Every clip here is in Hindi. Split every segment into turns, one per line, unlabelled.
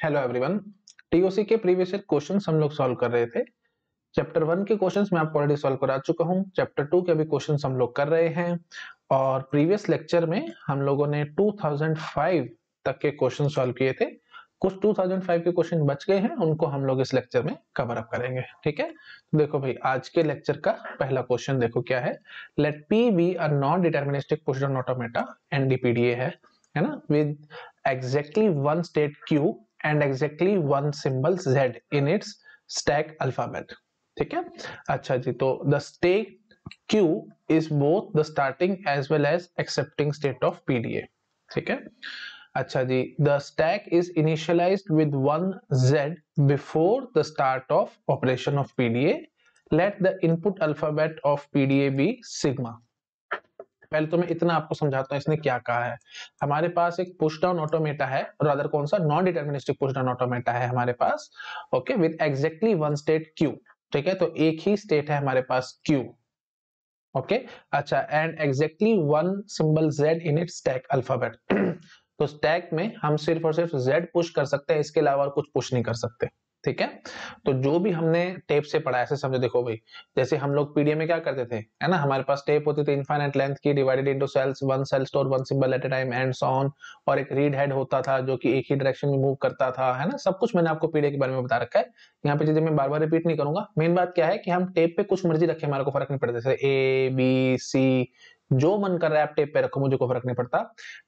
Hello everyone. टीओसी के प्रीवियस ईयर क्वेश्चंस हम लोग सॉल्व कर रहे थे। चैप्टर 1 के क्वेश्चंस मैं आपको ऑलरेडी सॉल्व करा चुका हूं। चैप्टर 2 के भी क्वेश्चंस हम लोग कर रहे हैं और प्रीवियस लेक्चर में हम लोगों ने 2005 तक के क्वेश्चन सॉल्व किए थे। कुछ 2005 के क्वेश्चन बच गए हैं, उनको हम लोग इस लेक्चर में कवर अप करेंगे। ठीक है, तो देखो भाई, आज के लेक्चर का पहला क्वेश्चन देखो क्या है। Let P be a non deterministic pushdown automata, NDPDA है ना, with exactly one state Q and exactly one symbol z in its stack alphabet। ठीक है, अच्छा जी, तो the state q is both the starting as well as accepting state of pda। ठीक है, अच्छा जी, the stack is initialized with one z before the start of operation of pda। let the input alphabet of pda be sigma। पहले तो मैं इतना आपको समझाता हूँ इसने क्या कहा है। हमारे पास एक पुश डाउन ऑटोमेटा है, और अदर कौन सा, non deterministic push down automata है हमारे पास। Okay, with exactly one state Q. ठीक है, तो एक ही स्टेट है हमारे पास क्यू। ओके, अच्छा, and exactly one symbol Z in it stack alphabet. तो स्टैक में हम सिर्फ और सिर्फ जेड पुश कर सकते हैं, इसके अलावा और कुछ पुश नहीं कर सकते। ठीक है, तो जो भी हमने टेप से पढ़ा ऐसे समझो। देखो भाई, जैसे हम लोग पीडीएफ में क्या करते थे, है ना, हमारे पास टेप होती थी इनफाइनाइट लेंथ की, divided into cells, one cell store one symbol at a time and so on. और एक रीड हेड होता था जो कि एक ही डायरेक्शन में मूव करता था, है ना। सब कुछ मैंने आपको पीडीएफ के बारे में बता रखा है, यहाँ पे चीजें मैं बार बार रिपीट नहीं करूंगा। मेन बात क्या है कि हम टेप पे कुछ मर्जी रखें, हमारे को फर्क नहीं पड़ता। जैसे ए बी सी, जो मन कर रहा है आप टेप पे रखो, मुझे कोई फर्क नहीं पड़ता।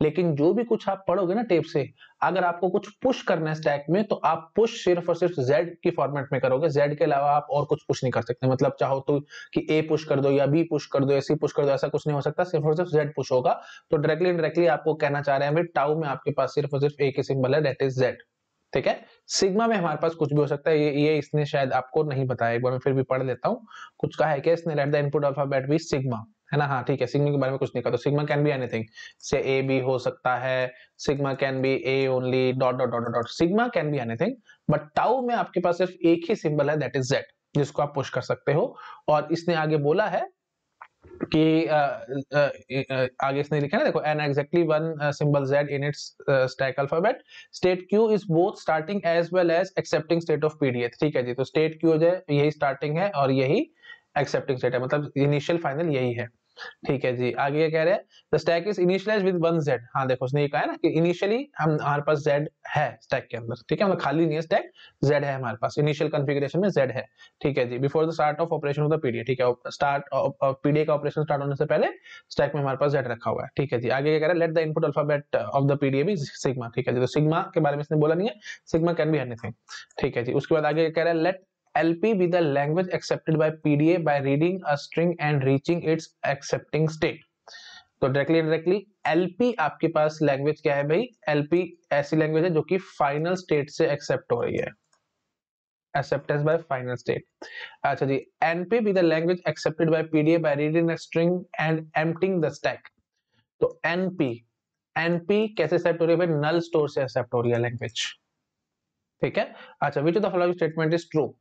लेकिन जो भी कुछ आप पढ़ोगे ना टेप से, अगर आपको कुछ पुश करना है स्टैक में, तो आप पुश सिर्फ और सिर्फ जेड की फॉर्मेट में करोगे। जेड के अलावा आप और कुछ पुश नहीं कर सकते। मतलब चाहो तो कि ए पुश कर दो या बी पुश कर दो या सी पुश कर दो, ऐसा कुछ नहीं हो सकता। सिर्फ और सिर्फ जेड पुश होगा। तो डायरेक्टली इनडायरेक्टली आपको कहना चाह रहे हैं भाई, टाउ में आपके पास सिर्फ और सिर्फ एक ही सिंबल है, दैट इज जेड। ठीक है, सिग्मा में हमारे पास कुछ भी हो सकता है। ये इसने शायद आपको नहीं बताया, एक बार मैं फिर भी पढ़ लेता हूँ। कुछ कहा है कि इसने, let the input alphabet be sigma, है ना। हाँ ठीक है, सिग्मा के बारे में कुछ नहीं कहा। तो सिग्मा कैन बी एनीथिंग, से ए बी हो सकता है, sigma can be A only, dot dot dot dot, sigma can be anything. But tau में आपके पास सिर्फ एक ही सिंबल है, दैट इज जेड, जिसको आप पुश कर सकते हो। और इसने आगे बोला है कि आगे इसने लिखा है ना, देखो, and exactly one symbol Z in its stack alphabet, state Q is both starting as well as accepting state of PDF. ठीक है जी, तो स्टेट क्यू जो है यही स्टार्टिंग है और यही एक्सेप्टिंग स्टेट है, मतलब इनिशियल फाइनल यही है। ठीक है जी, आगे क्या कह रहे हैं, the stack is initialised with one Z. हाँ देखो, उसने ये कहा है ना कि इनिशियली हमारे पास जेड है स्टैक के अंदर। ठीक है, मतलब खाली नहीं है स्टैक, जेड है हमारे पास, इनिशियल कॉन्फ़िगरेशन में जेड है। ठीक है जी, before the start of operation of the PDA. ठीक है, स्टार्ट पीडीए का ऑपरेशन स्टार्ट होने से पहले स्टैक में हमारे पास जेड रखा हुआ है। ठीक है जी, आगे क्या कह रहा है, let the input alphabet of the PDA be sigma. ठीक है जी, तो सिग्मा के बारे में इसने बोला नहीं है, सिग्मा कैन बी एनीथिंग। ठीक है जी, उसके बाद आगे क्या कह रहा है, late LP be the language accepted by PDA by reading a string and reaching its accepting state। तो डायरेक्टली LP आपके पास लैंग्वेज क्या है भाई, LP ऐसी लैंग्वेज है जो कि फाइनल स्टेट से एक्सेप्ट हो रही है, acceptance by final state। अच्छा जी, NP be the language accepted by PDA by reading a string and emptying the stack। तो NP कैसे एक्सेप्ट हो रही है भाई, नल स्टोर से एक्सेप्ट हो रही है लैंग्वेज। ठीक है, अच्छा, विच of the following statement is true,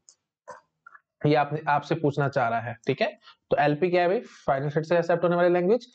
ये आपसे पूछना चाह रहा है। ठीक है, तो एलपी क्या है भाई, फाइनल स्टेट से एक्सेप्ट होने वाली लैंग्वेज।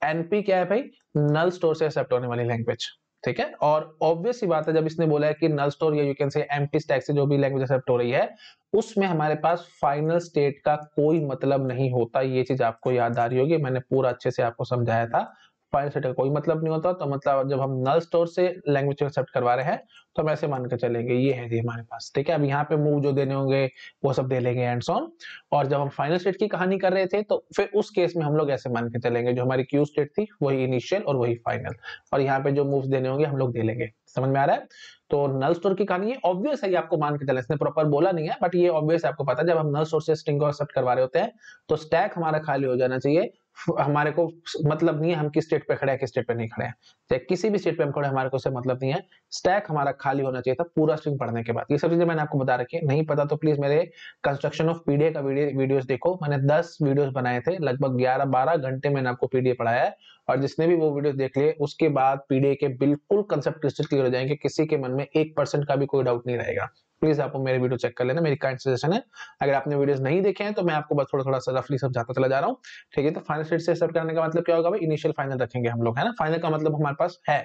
एनपी क्या है भाई, नल स्टोर से एक्सेप्ट होने वाली लैंग्वेज। ठीक है, और ऑब्वियस सी बात है, जब इसने बोला है कि नल स्टोर या you can say empty stack से जो भी लैंग्वेज एक्सेप्ट हो रही है, उसमें हमारे पास फाइनल स्टेट का कोई मतलब नहीं होता। ये चीज आपको याद आ रही होगी, मैंने पूरा अच्छे से आपको समझाया था। फाइनल स्टेट का कोई मतलब नहीं होता। तो मतलब जब हम नल स्टोर से लैंग्वेज एक्सेप्ट करवा रहे हैं, तो हम ऐसे मान के चलेंगे ये है जी हमारे पास। ठीक है, अब यहाँ पे मूव जो देने होंगे वो सब दे लेंगे एंड सो ऑन। और जब हम फाइनल स्टेट की कहानी कर रहे थे, तो फिर उस केस में हम लोग ऐसे मान के चलेंगे, जो हमारी क्यू स्टेट थी वही इनिशियल और वही फाइनल, और यहाँ पे जो मूव्स देने होंगे हम लोग दे लेंगे। समझ में आ रहा है। तो नल स्टोर की कहानी ये ऑब्वियस है, ये आपको मान के चले, इसने प्रॉपर बोला नहीं है, बट ये ऑब्वियस है, आपको पता है। जब हम नल स्टोर से स्ट्रिंग को एक्सेप्ट करवा रहे होते हैं, तो स्टैक हमारा खाली हो जाना चाहिए। हमारे को मतलब नहीं है हम किस स्टेट पे खड़े हैं किस स्टेट पे नहीं खड़े हैं, चाहे किसी भी स्टेट पे हम खड़े, हमारे को उससे मतलब नहीं है। स्टैक हमारा खाली होना चाहिए था पूरा स्ट्रिंग पढ़ने के बाद। ये सब चीजें मैंने आपको बता रखी है, नहीं पता तो प्लीज मेरे कंस्ट्रक्शन ऑफ पीडीए का वीडियोस देखो। मैंने 10 वीडियोस बनाए थे, लगभग 11-12 घंटे मैंने आपको पीडीए पढ़ाया है। और जिसने भी वो वीडियोस देख लिए, उसके बाद पीडीए के बिल्कुल कंसेप्ट क्रिस्टल क्लियर हो जाएंगे, किसी के मन में 1% का भी कोई डाउट नहीं रहेगा। प्लीज आप मेरे वीडियो चेक कर लेना, मेरी काइंड सजेशन है। अगर आपने वीडियोस नहीं देखे हैं, तो मैं आपको बस थोड़ा थोड़ा सा रफली समझाता चला जा रहा हूँ। ठीक है, तो फाइनल स्टेट से एक्सेप्ट करने का मतलब क्या होगा भाई, इनिशियल फाइनल रखेंगे हम लोग, है ना। फाइनल का मतलब हमारे पास है,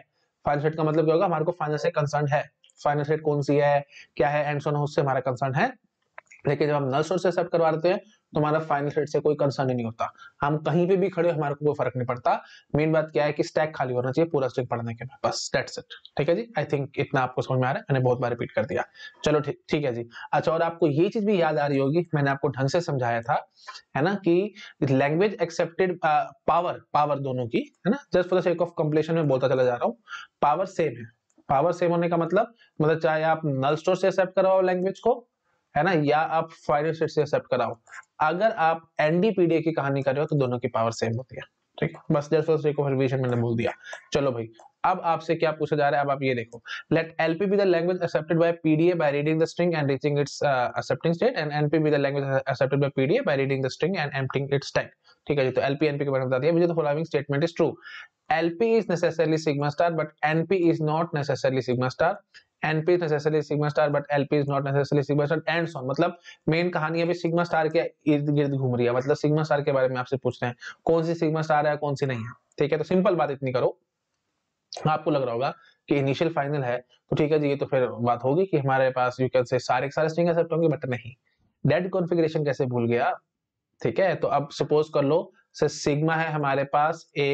फाइनल स्टेट का मतलब क्या होगा, हमारे को फाइनल से कंसर्न है, फाइनल स्टेट कौन सी है, क्या है, एंड सो ऑन, उससे हमारा कंसर्न है। लेकिन जब हम नल सोर्स से एक्सेप्ट करवा देते हैं तो हमारा फाइनल स्टेट से कोई कंसर्न ही नहीं होता, हम कहीं पे भी खड़े हो हमारे को कोई फर्क नहीं पड़ता। मेन बात क्या है कि स्टैक खाली होना चाहिए पूरा स्ट्रिंग पढ़ने के बाद, बस दैट्स इट। ठीक है जी, आई थिंक इतना आपको समझ में आ रहा है, मैंने बहुत बार रिपीट कर दिया। चलो ठीक है जी। अच्छा, और आपको ये चीज भी याद आ रही होगी, मैंने आपको ढंग से समझाया था, है ना, कि लैंग्वेज एक्सेप्टेड पावर दोनों की, है ना, just for the sake of completion में बोलता चला जा रहा हूँ, पावर सेम है। पावर सेम होने का मतलब चाहे आप नल स्टोर से एक्सेप्ट करवाओ लैंग्वेज को, है ना, या आप फाइनल स्टेट से एक्सेप्ट कराओ, अगर आप एनडीपीडीए की कहानी कर रहे हो तो दोनों की पावर सेम होती है। ठीक है, बस just for sake of revision मैंने बोल दिया। चलो भाई, अब आपसे क्या पूछा जा रहा है, अब आप ये देखो, let LP be the language accepted by PDA by reading the string and reaching its accepting state, and NP be the language accepted by PDA by reading the string and emptying its stack. ठीक है जी, तो एलपी एनपी के बारे में बता दिया मुझे, तो following statement is true. LP is necessarily sigma star, but NP is not necessarily sigma star. NP is necessarily sigma star, but LP is not necessarily sigma star, and so on। मतलब मेन कहानी अभी सिग्मा स्टार के इर्द गिर्द घूम रही है, मतलब सिग्मा स्टार के बारे में आपसे पूछ रहे हैं कौन सी सिग्मा स्टार है कौन सी नहीं है। ठीक है, तो सिंपल बात इतनी करो, आपको लग रहा होगा कि इनिशियल फाइनल है तो ठीक है जी, ये तो फिर बात होगी कि हमारे पास यू कैन से सारे स्ट्रिंग एक्सेप्ट होंगे, बट नहीं, डेड कॉन्फ़िगरेशन कैसे भूल गया। ठीक है, तो अब सपोज कर लो से सिग्मा है हमारे पास a,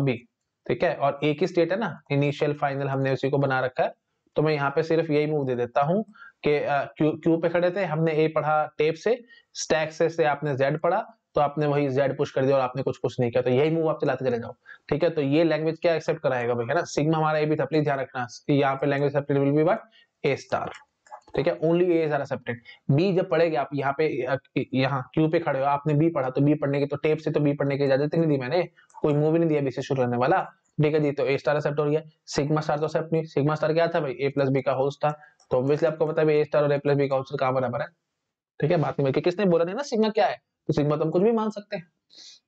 b, ठीक है, और एक ही स्टेट है ना, इनिशियल फाइनल हमने उसी को बना रखा है, तो मैं यहाँ पे सिर्फ यही मूव दे देता हूँ कि क्यू पे खड़े थे, हमने ए पढ़ा टेप से, स्टैक से आपने जेड पढ़ा, तो आपने वही जेड पुश कर दिया और आपने कुछ पुश नहीं किया, तो यही मूव आप चलाते चले जाओ। ठीक है, तो ये लैंग्वेज क्या एक्सेप्ट कराएगा भाई, है ना, सिग्मा हमारा ए भी था, प्लीज ध्यान रखना, यहाँ पे language accepted will be what, A star. ठीक है, only A is accepted. B जब पढ़ेगे आप यहाँ पे, यहाँ क्यू पे खड़े हो, आपने बी पढ़ा, तो बी पढ़ने की, तो टेप से तो बी पढ़ने की इजाजत नहीं दी मैंने, कोई मूव ही नहीं दिया बी से शुरू होने वाला। ठीक है जी, तो ए स्टार एक्सेप्ट हो गया। सिग्मा स्टार तो एक्सेप्ट नहीं, सिग्मा स्टार क्या था भाई, ए प्लस बी का होल था, तो ऑब्वियसली आपको पता है ए स्टार और ए प्लस बी का होल कहाँ बराबर है। ठीक है, बात नहीं कि किसने बोला नहीं ना सिग्मा क्या है, तो सिग्मा तो हम कुछ भी मान सकते हैं।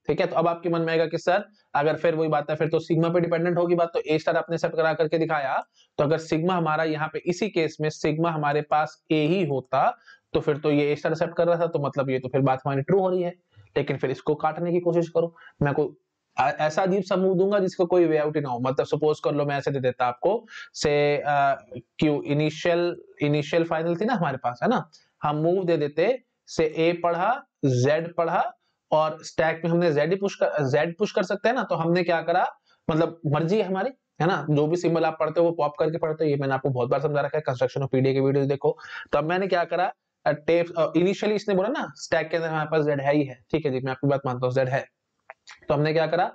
ठीक है, तो अब आपके मन में आएगा कि सर अगर फिर वही बात है, फिर तो सिग्मा पे डिपेंडेंट होगी बात, तो ए स्टार आपने सेट करा करके दिखाया, तो अगर सिग्मा हमारा यहाँ पे इसी केस में सिग्मा हमारे पास ए ही होता, तो फिर तो ये ए स्टार सेट कर रहा था, तो मतलब ये तो फिर बात हमारी ट्रू हो रही है। लेकिन फिर इसको काटने की कोशिश करो, मैं को ऐसा अजीब सा मूव दूंगा जिसका कोई वे आउट ही ना हो, मतलब सपोज कर लो मैं ऐसे दे देता आपको से क्यू इनिशियल फाइनल थी ना हमारे पास, है ना, हम मूव दे देते से ए पढ़ा, जेड पढ़ा, और स्टैक में हमने जेड पुश कर सकते हैं ना, तो हमने क्या करा, मतलब मर्जी है हमारी, है ना, जो भी सिंबल आप पढ़ते हो वो पॉप करके पढ़ते हो, ये मैंने आपको बहुत बार समझा रखा है, कंस्ट्रक्शन ऑफ पीडीए के वीडियो देखो। तो अब मैंने क्या करा, टेप इनिशियली इसने बोला ना स्टैक के अंदर हमारे पास जेड है ही है, ठीक है जी, मैं आपकी बात मानता हूँ जेड है, तो हमने क्या करा,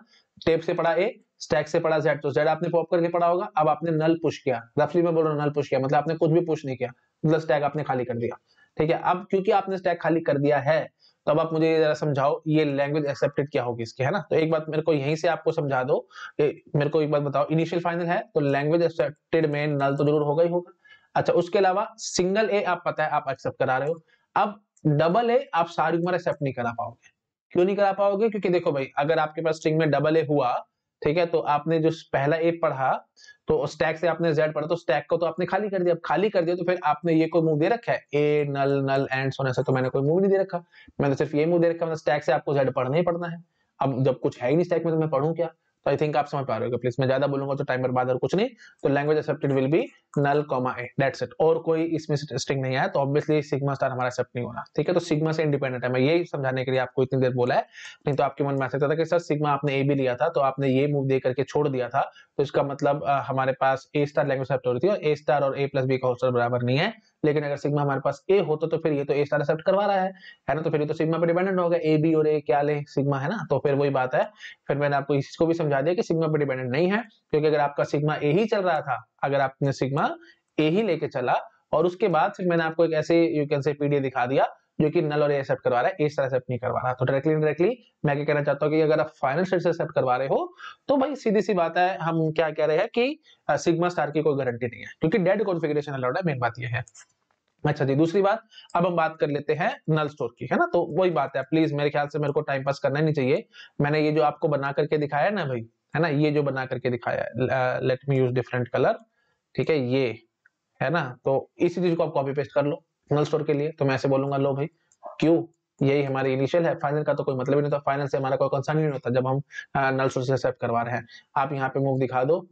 टेप से पढ़ा ए, स्टैक से पढ़ा जेड, तो जेड आपने पॉप करके पढ़ा होगा, अब आपने नल पुश किया, रफली मैं बोल रहा हूँ नल पुश किया, मतलब आपने कुछ भी पुश नहीं किया, मतलब स्टैक आपने खाली कर दिया। ठीक है, अब क्योंकि आपने स्टैक खाली कर दिया है, तो अब आप मुझे जरा समझाओ ये लैंग्वेज एक्सेप्टेड क्या होगी इसकी, है ना, तो एक बात मेरे को यहीं से आपको समझा दो, मेरे को एक बात बताओ, इनिशियल फाइनल है तो लैंग्वेज एक्सेप्टेड में नल तो जरूर होगा ही होगा। अच्छा, उसके अलावा सिंगल ए आप पता है आप एक्सेप्ट करा रहे हो, अब डबल ए आप सारी उम्र एक्सेप्ट नहीं करा पाओगे। क्यों नहीं करा पाओगे, क्योंकि देखो भाई अगर आपके पास स्ट्रिंग में डबल ए हुआ, ठीक है, तो आपने जो पहला ए पढ़ा, तो स्टैक से आपने जेड पढ़ा, तो स्टैक को तो आपने खाली कर दिया, खाली कर दिया तो फिर आपने ये कोई मूव दे रखा है ए नल नल एंड सोने से, तो मैंने कोई मूव नहीं दे रखा, मैंने सिर्फ ये मूव दे रखा, मतलब स्टैक से आपको जेड पढ़ना ही पढ़ना है। अब जब कुछ है ही नहीं स्टैक में तो मैं पढ़ूं क्या, तो आई थिंक आप समझ पा रहे हो, प्लीज मैं ज्यादा बोलूंगा तो टाइम बर्बाद और कुछ नहीं, तो language accepted will be null comma A, that's it, और कोई इसमें स्ट्रिंग नहीं आया, तो ऑब्वियसली सिग्मा स्टार हमारा एक्सेप्ट नहीं होना। ठीक है, तो सिग्मा से इंडिपेंडेंट है, मैं यही समझाने के लिए आपको इतनी देर बोला है, नहीं तो आपके मन में आ सकता था कि सर सिग्मा आपने ए भी लिया था तो आपने ये मूव दे करके छोड़ दिया था, तो इसका मतलब हमारे पास ए स्टार लैंग्वेज एक्सेप्ट हो रही थी, और ए स्टार और ए प्लस बी का होल स्क्वायर बराबर नहीं है, लेकिन अगर सिग्मा हमारे पास ए होता तो फिर ये तो ए स्टार एक्सेप्ट करवा रहा है ना, तो फिर ये तो सिग्मा पे डिपेंडेंट होगा, ए बी और ए क्या ले सिग्मा, है ना, तो फिर वही बात है, फिर मैंने आपको इसको भी समझा दिया कि सिग्मा पे डिपेंडेंट नहीं है, क्योंकि अगर आपका सिग्मा ए ही चल रहा था, अगर आपने सिग्मा ए ही लेके चला, और उसके बाद फिर मैंने आपको एक ऐसे यू कैन से पीडीए दिखा दिया जो कि नल और ए एक्सेप्ट करवा रहा है, ए स्टार एक्सेप्ट नहीं करवा रहा, तो डायरेक्टली मैं क्या कहना चाहता हूँ कि अगर आप फाइनल स्टेट से एक्सेप्ट करवा रहे हो, तो भाई सीधी सी बात है, हम क्या कह रहे हैं कि सिग्मा स्टार की कोई गारंटी नहीं है, क्योंकि डेड कॉन्फ़िगरेशन अलाउड है, मेन बात ये है। अच्छा जी, दूसरी बात, अब हम बात कर लेते हैं नल स्टोर की, है ना, तो वही बात है, प्लीज मेरे ख्याल से मेरे को टाइम पास करना नहीं चाहिए, मैंने ये जो आपको बना करके दिखाया ना भाई, है ना, ये जो बना करके दिखाया है, let me use different colour, ठीक है, ये है ना, तो इसी चीज को आप कॉपी पेस्ट कर लो नल स्टोर के लिए, तो मैं ऐसे बोलूंगा लो भाई क्यों, यही हमारी इनिशियल है, फाइनल का तो कोई मतलब ही नहीं था, फाइनल से हमारा कोई कंसर्न ही नहीं होता जब हम नल स्टोर से एक्सेप्ट करवा रहे हैं। आप यहाँ पे मूव दिखा दो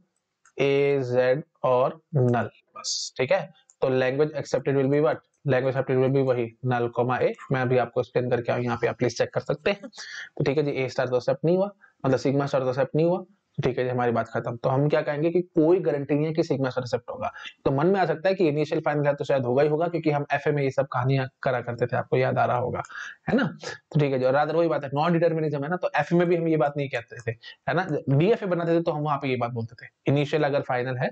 ए जेड और नल, बस, ठीक है। तो language accepted will be what, language accepted will B वही नल कॉमा ए। मैं अभी आपको एक्सप्लेन करके आऊँ, यहाँ पे आप प्लीज चेक कर सकते हैं। तो ठीक है जी, ए स्टार तो एक्सेप्ट नहीं हुआ, मतलब सिग्मा स्टार तो एक्सेप्ट नहीं हुआ, ठीक है जी, हमारी बात खत्म। तो हम क्या कहेंगे कि कोई गारंटी नहीं है कि सिग्मा स्टार एक्सेप्ट होगा। तो मन में आ सकता है कि इनिशियल फाइनल है तो शायद होगा ही होगा, क्योंकि हम एफए में ये सब कहानियां करा करते थे, आपको याद आ रहा होगा, है ना। तो ठीक है जो रादर वही बात है, नॉन डिटर्मिनिज्म है ना, तो एफ में भी हम ये बात नहीं कहते थे, है ना। डीएफए बनाते थे तो हम वहां पे ये बात बोलते थे, इनिशियल अगर फाइनल है,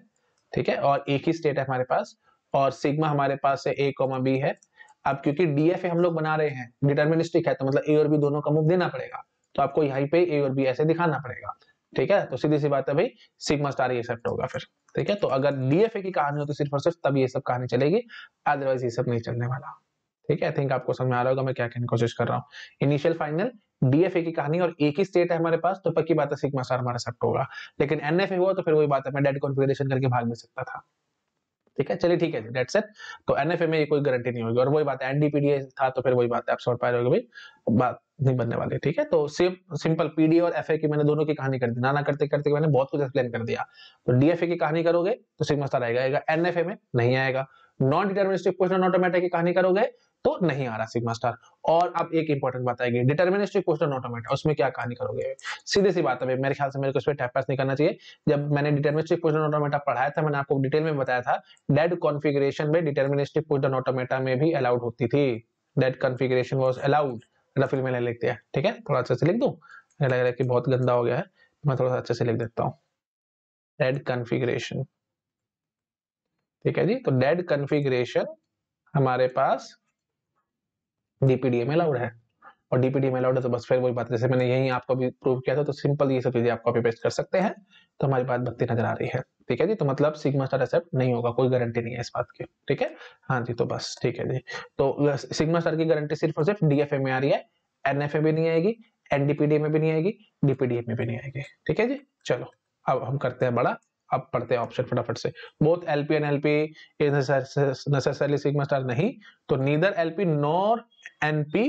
ठीक है, और एक ही स्टेट है हमारे पास, और सिग्मा हमारे पास है ए कॉमा बी है। अब क्योंकि डीएफए हम लोग बना रहे हैं, डिटर्मिनिस्टिक है, तो मतलब ए और बी दोनों का मूव देना पड़ेगा, तो आपको यहाँ पे ए और बी ऐसे दिखाना पड़ेगा, ठीक है। तो सीधी सी बात है भाई, सिग्मा स्टार ही एक्सेप्ट होगा फिर, ठीक है। तो अगर डीएफए की कहानी हो तो सिर्फ और सिर्फ तब ये सब कहानी चलेगी, अदरवाइज ये सब नहीं चलने वाला, ठीक है। आई थिंक आपको समझ में आ रहा होगा मैं क्या कहने की कोशिश कर रहा हूँ। इनिशियल फाइनल डीएफए की कहानी और एक ही स्टेट है हमारे पास, तो पक्की बात है सिग्मा स्टार हमारा एक्सेप्ट होगा। लेकिन एनएफए हुआ तो फिर वही बात है, मैं डेड कॉन्फ़िगरेशन करके भाग नहीं सकता था, ठीक है। चलिए ठीक है, दैट्स इट। तो एनएफए में ये कोई गारंटी नहीं होगी, और वही बात है एनडीपीडीए था तो फिर वही बात है, आप समझ पा रहे हो भाई, बात नहीं बनने वाली, ठीक है। तो सिंपल पीडी और एफए की मैंने दोनों की कहानी कर दी, ना करते करते मैंने बहुत कुछ एक्सप्लेन कर दिया। तो डीएफए की कहानी करोगे तो सिग्मा स्टार आएगा, एनएफए में नहीं आएगा। नॉन डिटर्मिनिस्टिक क्वेश्चन ऑटोमेटा की कहानी करोगे तो नहीं आ रहा सिग्मा स्टार। और अब एक इंपॉर्टेंट बात आएगी, डिटर्मिनिस्टिक क्वेश्चन ऑटोमेटा, उसमें क्या कहानी करोगे। सीधी सी बात है, मेरे ख्याल से मेरे को इस पर टैप पास नहीं करना चाहिए। जब मैंने डिटर्मिनिस्टिक क्वेश्चन ऑटोमेटा पढ़ाया था, मैंने आपको डिटेल में बताया था, डेड कॉन्फ़िगरेशन में डिटर्मिनिस्टिक क्वेश्चन ऑटोमेटा में भी अलाउड होती थी, dead configuration was allowed. Ruffle में लिख दिया, ठीक है, थोड़ा अच्छे से लिख दूं, लग रहा है कि बहुत गंदा हो गया है, मैं थोड़ा सा अच्छे से लिख देता हूँ, डेड कॉन्फ़िगरेशन, ठीक है जी। तो डेड कॉन्फ़िगरेशन हमारे पास डीपीडीए में अलाउड है, और डीपीडीए में अलाउड है तो बस फिर वही बात, जैसे मैंने यही आपको भी प्रूव किया था, तो सिंपल ये सब चीजें आप कॉपी पेस्ट कर सकते हैं, तो हमारी बात बनती नजर आ रही है, ठीक है जी। तो मतलब सिग्मा स्टार एक्सेप्ट नहीं होगा, कोई गारंटी नहीं है इस बात की, ठीक है। हाँ जी, तो बस ठीक है जी। तो सिग्मा स्टार की गारंटी सिर्फ और सिर्फ डीएफए में आ रही है, एनएफए में नहीं आएगी, एनडीपीडीए में भी नहीं आएगी, डीपीडीए में भी नहीं आएगी, ठीक है जी। चलो अब हम करते हैं बड़ा, अब पढ़ते हैं ऑप्शन फटाफट से। Both LP and LP is necessarily sigma star, नहीं। तो neither LP nor NP,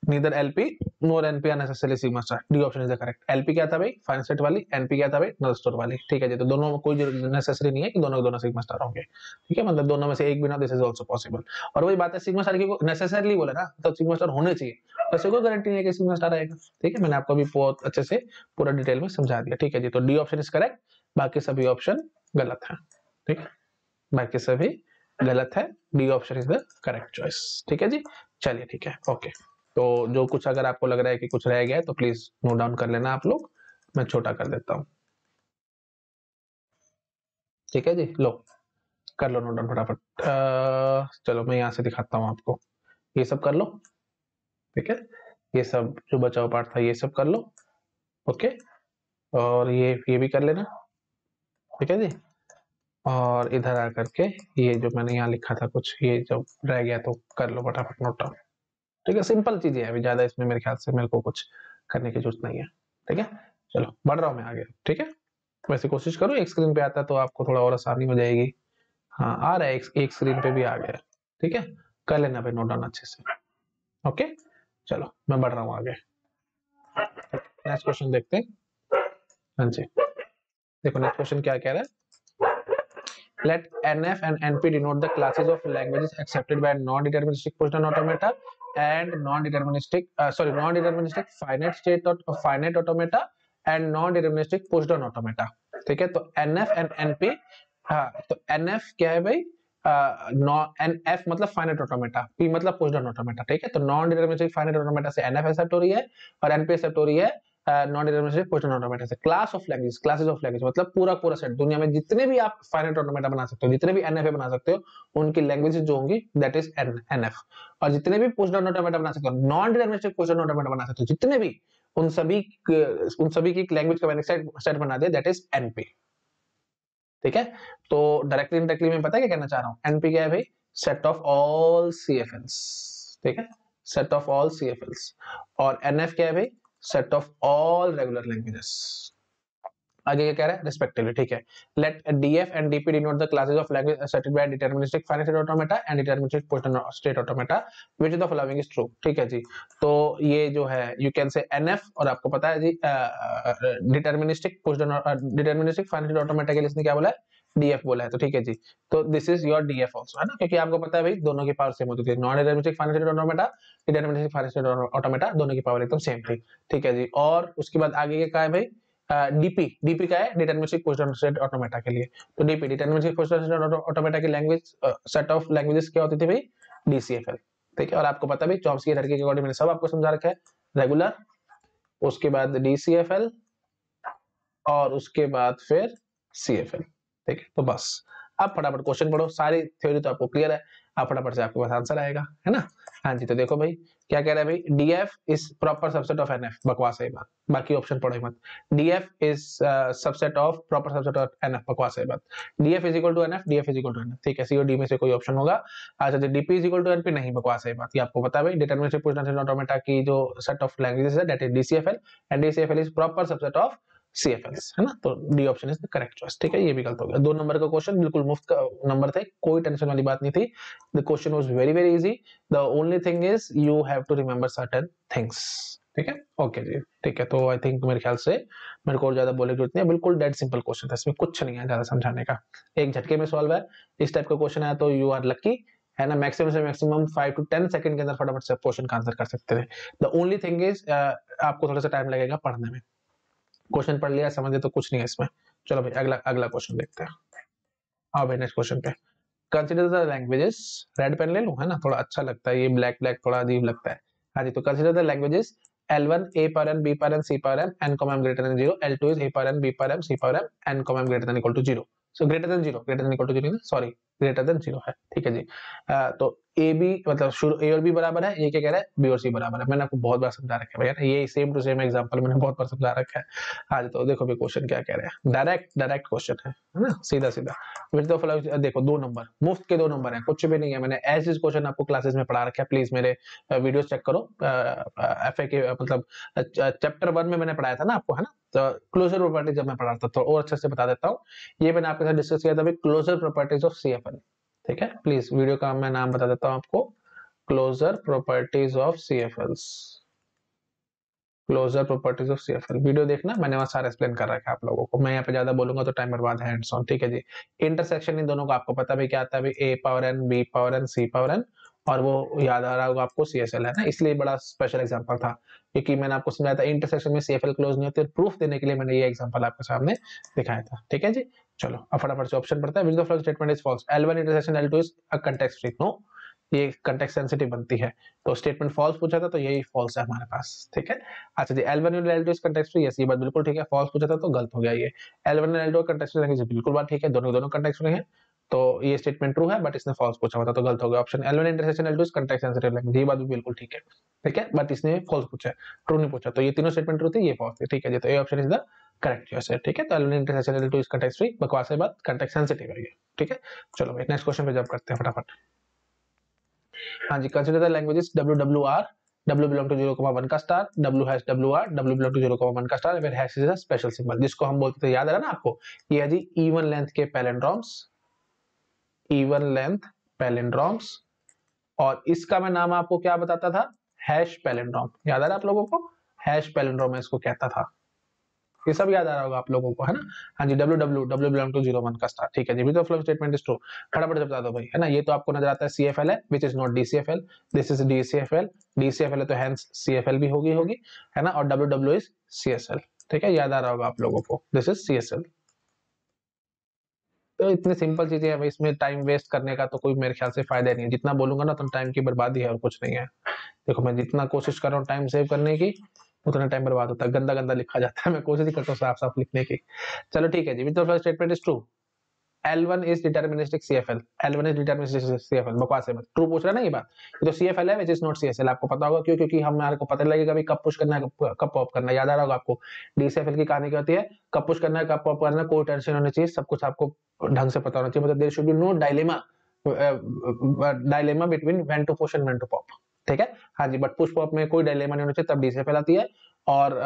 neither LP nor NP are necessarily sigma star, D option is the correct. LP क्या था भाई, फाइनल सेट वाली, एनपी क्या था भाई, नल स्टोर वाली, ठीक है जी। तो दोनों में कोई नेसेसरी नहीं है कि दोनों दोनों सिग्मा स्टार होंगे, ठीक है, मतलब दोनों में से एक बिना, दिस इज आल्सो पॉसिबल। और वही बात है, सिग्मा स्टार की नेसेसरली बोला ना, तो सिग्मा स्टार होने चाहिए, वैसे कोई गारंटी नहीं है कि सिग्मा स्टार आएगा, ठीक है। मैंने आपको अभी बहुत अच्छे से पूरा डिटेल में समझा दिया, ठीक है जी। तो डी ऑप्शन इज करेक्ट, बाकी सभी ऑप्शन गलत है, ठीक है, बाकी सभी गलत है, D option is the correct choice, ठीक है जी। चलिए ठीक है, ओके। तो जो कुछ अगर आपको लग रहा है कि कुछ रह गया है तो प्लीज नोट डाउन कर लेना आप लोग, मैं छोटा कर देता हूँ, ठीक है जी। लो कर लो नोट डाउन फटाफट। चलो मैं यहाँ से दिखाता हूँ आपको, ये सब कर लो, ठीक है, ये सब जो बचा हुआ पार्ट था ये सब कर लो, ओके। और ये भी कर लेना, ठीक है जी। और इधर आकर के ये जो मैंने यहाँ लिखा था कुछ, ये जो रह गया तो कर लो फटाफट नोट डाउन, ठीक है। सिंपल चीजें हैं, अभी ज्यादा इसमें मेरे ख्याल से मेरे को कुछ करने की जरूरत नहीं है, ठीक है। चलो बढ़ रहा हूँ मैं आगे, ठीक है। वैसे कोशिश करो एक स्क्रीन पे आता तो आपको थोड़ा और आसानी हो जाएगी। हाँ आ रहा है, एक स्क्रीन पे भी आ गया, ठीक है। कर लेना भाई नोट डाउन अच्छे से, ओके। चलो मैं बढ़ रहा हूँ आगे, नेक्स्ट क्वेश्चन देखते हैं। हाँ जी, देखो नेक्स्ट क्वेश्चन क्या कह रहा है। Let NF and NP denote the classes of languages accepted by non-deterministic Pushdon automata and non-deterministic finite state finite automata and non-deterministic Pushdon automata, ठीक है। तो NF and NP, हाँ तो NF क्या है भाई, NF मतलब फाइनाइट ऑटोमेटा, P मतलब पुशडाउन ऑटोमेटा, ठीक है। तो नॉन डिटरमिनिस्टिक फाइनाइट ऑटोमेटा से NF एक्सेप्ट हो रही है और NP एक्सेप्ट हो रही है नॉन डिटरमिनिस्टिक पुशडाउन ऑटोमेटा से। Class of language, classes of language मतलब पूरा पूरा सेट, दुनिया में जितने भी आप फाइनाइट ऑटोमेटा बना सकते हो, जितने भी NFA बना सकते हो, उनकी लैंग्वेजेस जो होंगी दैट इज NF। और जितने भी पुशडाउन ऑटोमेटा बना सकते हो, नॉन डिटरमिनिस्टिक पुशडाउन ऑटोमेटा बना सकते हो जितने भी, उन सभी की लैंग्वेज का मैंने सेट बना दिया, दैट इज NP, ठीक है। तो डायरेक्टली इनडायरेक्टली मैं पता है क्या कहना चाह रहा हूँ, एनपी क्या है भाई, सेट ऑफ ऑल सीएफएल्स, ठीक है, सेट ऑफ ऑल सीएफएल्स। और एनएफ क्या है भाई, set of all regular languages. आगे क्या कह रहा है, रिस्पेक्टिवली, ठीक है। Let DF and DP denote the classes of language accepted by deterministic finite state automata and deterministic pushdown state automata which of the following is true, ठीक है जी। तो ये जो है यू कैन से एनएफ, और आपको पता है जी deterministic pushdown deterministic finite state automata के लिए इसने क्या बोला है, डीएफ बोला है, तो ठीक है जी। तो this is your DF also, है ना, क्योंकि आपको पता है भाई दोनों की पावर सेम होती थी, non deterministic finite automata, deterministic finite automata, दोनों की पावर एकदम सेम थी, ठीक है जी। और उसके बाद आगे क्या है भाई, डीपी, डीपी का है डिटरमिनिस्टिक पोस्टल ऑटोमेटा के लिए, तो डीपी डिटरमिनिस्टिक पोस्टल ऑटोमेटा की लैंग्वेज सेट ऑफ लैंग्वेजेस क्या होती थी भाई, डीसीएफएल, ठीक है। और आपको पता है भाई चॉम्स्की हायरार्की के अकॉर्डिंग मैंने सब आपको समझा रखा है, रेगुलर, उसके बाद डीसीएफएल, और उसके बाद फिर सीएफएल, ठीक है। तो बस अब फटाफट क्वेश्चन पढ़ो, सारी थ्योरी तो आपको क्लियर है, आप फटाफट से आपके पास आंसर आएगा, है ना। हाँ जी, तो देखो भाई क्या कह रहा है भाई, DF is proper subset of NF, बकवास है बात, बाकी ऑप्शन पढ़ो मत। DF is subset of proper subset of NF, बकवास है बात। DF is equal to NF, DF is equal to NF, ठीक है, सी और डी में से कोई ऑप्शन होगा। अच्छा, DP is equal to NP, नहीं, बकवास है बात, ये आपको पता है भाई, डिटरमिनिस्टिक पोस्टल ऑटोमेटा की जो सेट ऑफ लैंग्वेजेस है that is DCFL, and DCFL is proper subset of CFLs, है ना। तो D option is the correct choice, ठीक है, ये भी गलत हो गया। 2 नंबर का क्वेश्चन बिल्कुल मुफ्त का नंबर थे, कोई टेंशन वाली बात नहीं थी, the question was very very easy, the only thing is you have to remember certain things, ठीक है, ओके जी, ठीक है। तो आई थिंक मेरे ख्याल से मेरे को और ज्यादा बोलने की जरूरत नहीं है, बिल्कुल डेड सिंपल क्वेश्चन था, इसमें कुछ नहीं है ज्यादा समझाने का, एक झटके में सॉल्व है। इस टाइप का क्वेश्चन आया तो यू आर लकी, है ना, मैक्सिमम से मैक्सिमम 5 to 10 सेकंड के अंदर फटाफट से क्वेश्चन का आंसर कर सकते हैं। द ओनली थिंग इज आपको थोड़ा सा टाइम लगेगा पढ़ने में, क्वेश्चन पढ़ लिया समझ लिया तो कुछ नहीं है इसमें। चलो भाई अगला अगला क्वेश्चन देखते हैं। आओ भाई नेक्स्ट क्वेश्चन पे, consider the languages, red pen ले लूं, है ना, थोड़ा अच्छा लगता है, ये ब्लैक ब्लैक थोड़ा अजीब लगता है। हाँ जी, तो consider the languages L1 A power n B power n C power n n comma m greater than 0, L2 is A power n B power m C power m n comma m greater than equal to 0, so greater than 0, greater than equal to 0 नहीं, सॉरी, ग्रेटर देन 0 है, ठीक है जी। तो ए बी मतलब शुरू ए और बी बराबर है, ये क्या कह रहा है, बी और सी बराबर है, मैंने आपको बहुत बार समझा रखा है भैया, ये सेम टू सेम एग्जांपल मैंने बहुत बार समझा रखा है। आज तो देखो भाई क्वेश्चन क्या कह रहे हैं, डायरेक्ट डायरेक्ट क्वेश्चन है ना, सीधा सीधा। विच द फॉलोइंग, देखो 2 नंबर मुफ्त के 2 नंबर है, कुछ भी नहीं है, मैंने एज इज क्वेश्चन आपको क्लासेस में पढ़ा रखा है, प्लीज मेरे वीडियोस चेक करो, एफए के मतलब चैप्टर 1 में मैंने पढ़ाया था ना आपको, है ना, तो क्लोजर प्रॉपर्टीज जब मैं पढ़ा था तो और अच्छे से बता देता हूँ, ये मैंने आपके साथ डिस्कस किया था भाई, क्लोजर प्रॉपर्टीज ऑफ सीएफएल, ठीक है, प्लीज वीडियो का मैं नाम बता देता हूँ आपको, closure properties of CFLs, closure properties of CFL, video देखना, मैंने वहां सारा एक्सप्लेन कर रखा है आप लोगों को, मैं यहाँ पे ज्यादा बोलूंगा तो टाइम बर्बाद है, हैंड्स ऑन, ठीक है जी। इंटरसेक्शन इन दोनों का आपको पता है क्या आता है भाई, ए power N B power n c power n, और वो याद आ रहा होगा आपको सीएसएल, है ना, इसलिए बड़ा स्पेशल एग्जांपल था, क्योंकि मैंने आपको समझाया था इंटरसेक्शन में सीएफएल क्लोज नहीं होते, प्रूफ देने के लिए मैंने ये एग्जांपल आपके सामने दिखाया था, ठीक है जी। चलो अब फटाफट से ऑप्शन पढ़ते हैं, which the following statement is false, L1 intersection L2 is a context free, no, ये कॉन्टेक्स्ट सेंसिटिव बनती है, तो स्टेटमेंट फॉल्स पूछा था तो यही फॉल्स है हमारे पास, ठीक है। अच्छा जी, L1 और L2 is context free, yes ये बात बिल्कुल ठीक है, फॉल्स पूछा था तो गलत हो गया ये, L1 और L2 कॉन्टेक्स्ट फ्री है, बिल्कुल बात ठीक है, दोनों दोनों कॉन्टेक्स्ट फ्री है, तो ये स्टेटमेंट ट्रू है, बट इसने फॉल्स पूछा हुआ था तो गलत हो गया option, L1 intersection L2 is context sensitive language, ये बात भी बिल्कुल ठीक है, ठीक है, बट इसने फॉल्स पूछा है, ट्रू नहीं पूछा, तो ये तीनों स्टेटमेंट ट्रू थे, ये फॉल्स थे, ठीक है जी, तो ये option is the correct choice है, ठीक है। तो L1 intersection L2 is context free, बकवास है बात, कॉन्टेक्स्ट सेंसिटिव है ये, ठीक है। चलो भाई नेक्स्ट क्वेश्चन पे जंप करते हैं फटाफट। हाँ जी, consider the languages WWR, W belong to 0,1 का star, W hash WR, W belong to 0,1 का स्टार, फिर hash is a special symbol, जिसको हम बोलते थे, याद है ना आपको, ये है जी इवन लेंथ के पैलिंड्रोम्स, इवन लेंथ पैलिंड्रोम्स, और इसका मैं नाम आपको क्या बताता था, हैश पैलिंड्रोम, याद है ना आप लोगों को, हैश पैलिंड्रोम इसको कहता था, ये सब याद आ रहा होगा आप लोगों को, है ना। हाँ जी, W belong to 0,1 का स्टार, ठीक है जी, भी तो फ्लो स्टेटमेंट इज ट्रू, फटाफट से बता दो भाई, है ना, ये तो आपको नजर आता है CFL है, which is not DCFL, this is DCFL, DCFL है तो हैंस CFL भी होगी, है ना, और WW इज CSL, ठीक है, याद आ रहा होगा आप लोगों को, दिस इज CSL। तो इतनी सिंपल चीजें हैं भाई, इसमें टाइम वेस्ट करने का तो कोई मेरे ख्याल से फायदा नहीं है, जितना बोलूंगा ना तो टाइम की बर्बादी है और कुछ नहीं है। देखो मैं जितना कोशिश कर रहा हूँ टाइम सेव करने की, उतना टाइम बर्बाद होता है, गंदा गंदा लिखा जाता है, मैं कोशिश ही करता हूँ साफ साफ लिखने की। चलो ठीक है जी, which first statement is true, L1 is deterministic CFL, L1 is deterministic CFL, बकवास है मत, ट्रू पूछ रहा है ना ये बात, ये तो CFL है, विच इज नॉट CSL, आपको पता होगा क्यों, क्योंकि हमारे को पता लगेगा भाई कब पुश करना है कब पॉप करना है, याद आ रहा होगा आपको, DCFL की कहानी क्या होती है, कब पुश करना है कब पॉप करना है, कोई टेंशन होनी चाहिए, सब कुछ आपको ढंग से पता होना चाहिए, मतलब there should be no dilemma, dilemma between when to push and when to pop, ठीक है। हाँ जी, बट पुश पॉप में कोई डायलेमा नहीं होना चाहिए, तब DCFL आती है, और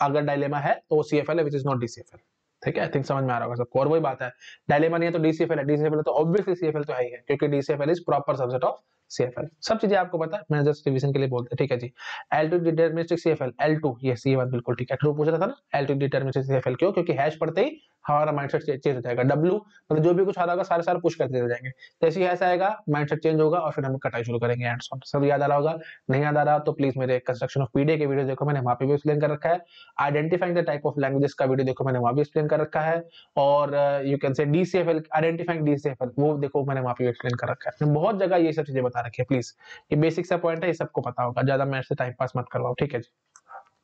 अगर डायलेमा है तो CFL है, विच इज नॉट DCFL, ठीक है, आई थिंक समझ में आ रहा होगा सबको, और वही बात है, डायलेमा नहीं है तो DCFL है, DCFL है तो ऑब्वियसली CFL तो है ही है, क्योंकि DCFL is proper subset of CFL, सब चीजें आपको पता है, मैंने जस्ट रिवीजन के लिए बोलते, ठीक है जी। L2 डिटरमिनिस्टिक CFL, L2, ये बात बिल्कुल ठीक है, ट्रू पूछ रहा था ना, L2 डिटरमिनिस्टिक CFL, क्यों, क्योंकि हैश पढ़ते ही हमारा माइंडसेट चेंज हो जाएगा। डब्ल्यू मतलब जो भी कुछ आ रहा होगा सारे सारे पुश करते रह जाएंगे। जैसे ही ऐसा आएगा माइंडसेट चेंज होगा और फिर हम कटाई शुरू करेंगे एंड सॉन। सब याद आ रहा होगा, नहीं याद आ रहा तो प्लीज मेरे कंस्ट्रक्शन ऑफ पीडीए के वीडियो देखो, मैंने वहां पे भी एक्सप्लेन कर रखा है। Identifying the type of languages का वीडियो देखो, मैंने वहां भी एक्सप्लेन कर रखा है। और यू कैन से डीसीएफएल, आइडेंटिफाइंग डीसीएफएल, वो देखो मैंने वहां पे एक्सप्लेन कर रखा है। बहुत जगह ये सब चीजें बता रखी है। प्लीज ये बेसिक सा पॉइंट है, ये सबको पता होगा, ज्यादा मेरे से टाइम पास मत करवाओ, ठीक है जी।